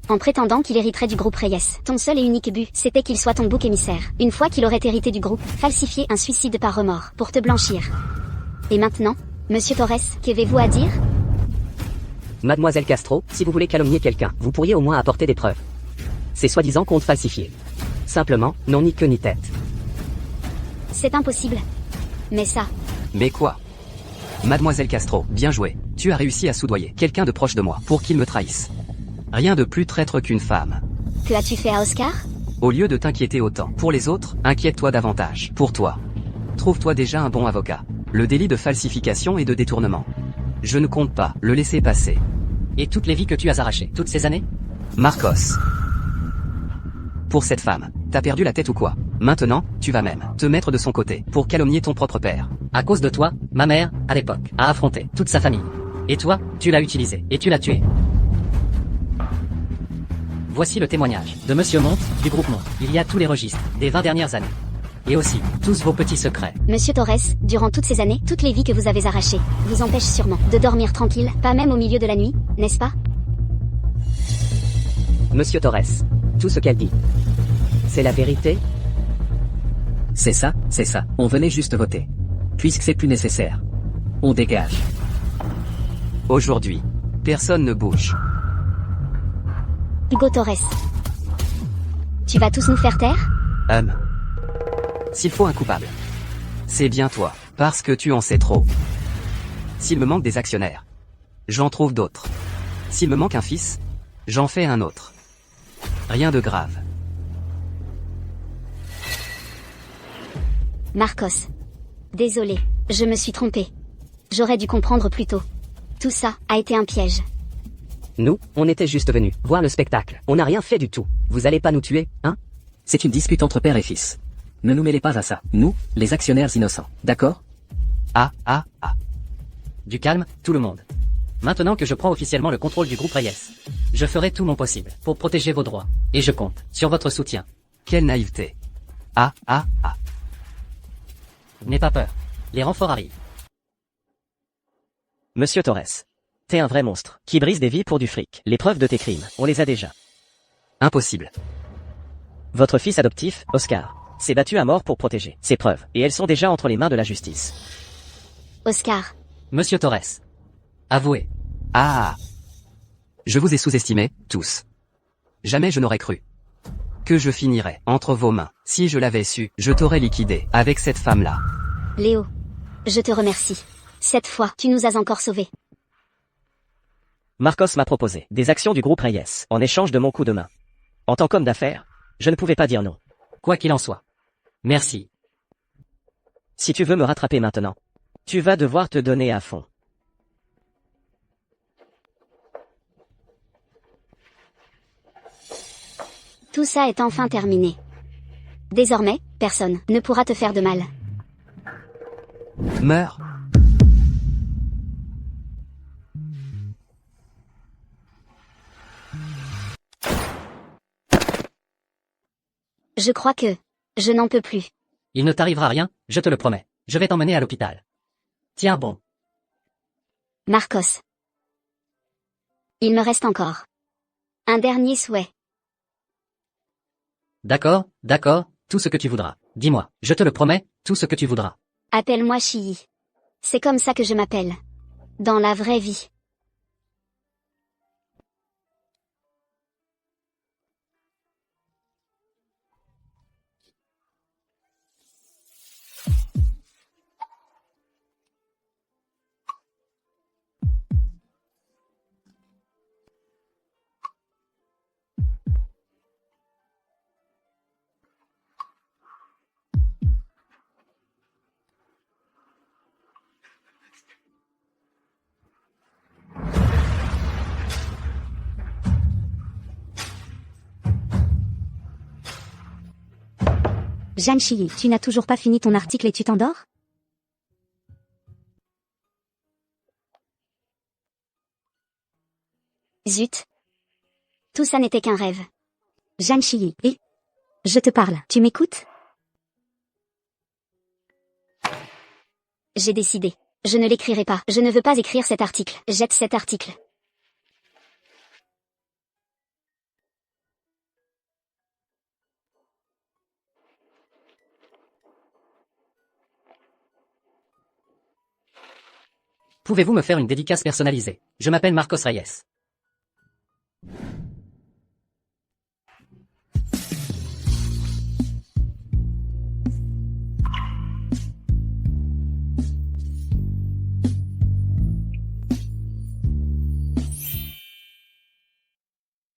en prétendant qu'il hériterait du groupe Reyes. Ton seul et unique but, c'était qu'il soit ton bouc émissaire. Une fois qu'il aurait hérité du groupe, falsifier un suicide par remords pour te blanchir. Et maintenant, monsieur Torres, qu'avez-vous à dire? Mademoiselle Castro, si vous voulez calomnier quelqu'un, vous pourriez au moins apporter des preuves. Ces soi-disant comptes falsifiés. Simplement, non ni queue ni tête. C'est impossible. Mais ça, Mais quoi? Mademoiselle Castro, bien joué. Tu as réussi à soudoyer quelqu'un de proche de moi pour qu'il me trahisse. Rien de plus traître qu'une femme. que as-tu fait à Oscar? Au lieu de t'inquiéter autant pour les autres, inquiète-toi davantage pour toi. Trouve-toi déjà un bon avocat. Le délit de falsification et de détournement. Je ne compte pas le laisser passer. Et toutes les vies que tu as arrachées, toutes ces années? Marcos. Pour cette femme, t'as perdu la tête ou quoi? Maintenant, tu vas même te mettre de son côté pour calomnier ton propre père. À cause de toi, ma mère, à l'époque, a affronté toute sa famille. Et toi, tu l'as utilisé, et tu l'as tué. Voici le témoignage de Monsieur Monte, du groupe Monte. Il y a tous les registres des 20 dernières années. Et aussi, tous vos petits secrets. Monsieur Torres, durant toutes ces années, toutes les vies que vous avez arrachées, vous empêchent sûrement de dormir tranquille, pas même au milieu de la nuit, n'est-ce pas? Monsieur Torres, tout ce qu'elle dit, c'est la vérité? C'est ça, on venait juste voter. Puisque c'est plus nécessaire. On dégage. Aujourd'hui, personne ne bouge. Hugo Torres. Tu vas tous nous faire taire? S'il faut un coupable, c'est bien toi, parce que tu en sais trop. S'il me manque des actionnaires, j'en trouve d'autres. S'il me manque un fils, j'en fais un autre. Rien de grave. Marcos. Désolé, je me suis trompé. J'aurais dû comprendre plus tôt. Tout ça a été un piège. Nous, on était juste venus voir le spectacle. On n'a rien fait du tout. Vous allez pas nous tuer, hein? C'est une dispute entre père et fils. Ne nous mêlez pas à ça. Nous, les actionnaires innocents. D'accord? Du calme, tout le monde. Maintenant que je prends officiellement le contrôle du groupe Reyes, je ferai tout mon possible pour protéger vos droits. Et je compte sur votre soutien. Quelle naïveté. N'aie pas peur. Les renforts arrivent. Monsieur Torres. T'es un vrai monstre, qui brise des vies pour du fric. Les preuves de tes crimes, on les a déjà. Impossible. Votre fils adoptif, Oscar, s'est battu à mort pour protéger ses preuves, et elles sont déjà entre les mains de la justice. Oscar. Monsieur Torres. Avouez. Je vous ai sous-estimé, tous. Jamais je n'aurais cru que je finirais entre vos mains. Si je l'avais su, je t'aurais liquidé avec cette femme-là. Léo. Je te remercie. Cette fois, tu nous as encore sauvés. Marcos m'a proposé des actions du groupe Reyes, en échange de mon coup de main. En tant qu'homme d'affaires, je ne pouvais pas dire non. Quoi qu'il en soit. Merci. Si tu veux me rattraper maintenant, tu vas devoir te donner à fond. Tout ça est enfin terminé. Désormais, personne ne pourra te faire de mal. Meurs. Je crois que je n'en peux plus. Il ne t'arrivera rien, je te le promets. Je vais t'emmener à l'hôpital. Tiens bon. Marcos. Il me reste encore un dernier souhait. D'accord, tout ce que tu voudras. Dis-moi, je te le promets, tout ce que tu voudras. Appelle-moi Chii. C'est comme ça que je m'appelle. Dans la vraie vie. Jeanne Chilly, tu n'as toujours pas fini ton article et tu t'endors? Zut. Tout ça n'était qu'un rêve. Jeanne Chilly, et je te parle, tu m'écoutes? J'ai décidé. Je ne l'écrirai pas. Je ne veux pas écrire cet article. Jette cet article. Pouvez-vous me faire une dédicace personnalisée? Je m'appelle Marcos Reyes.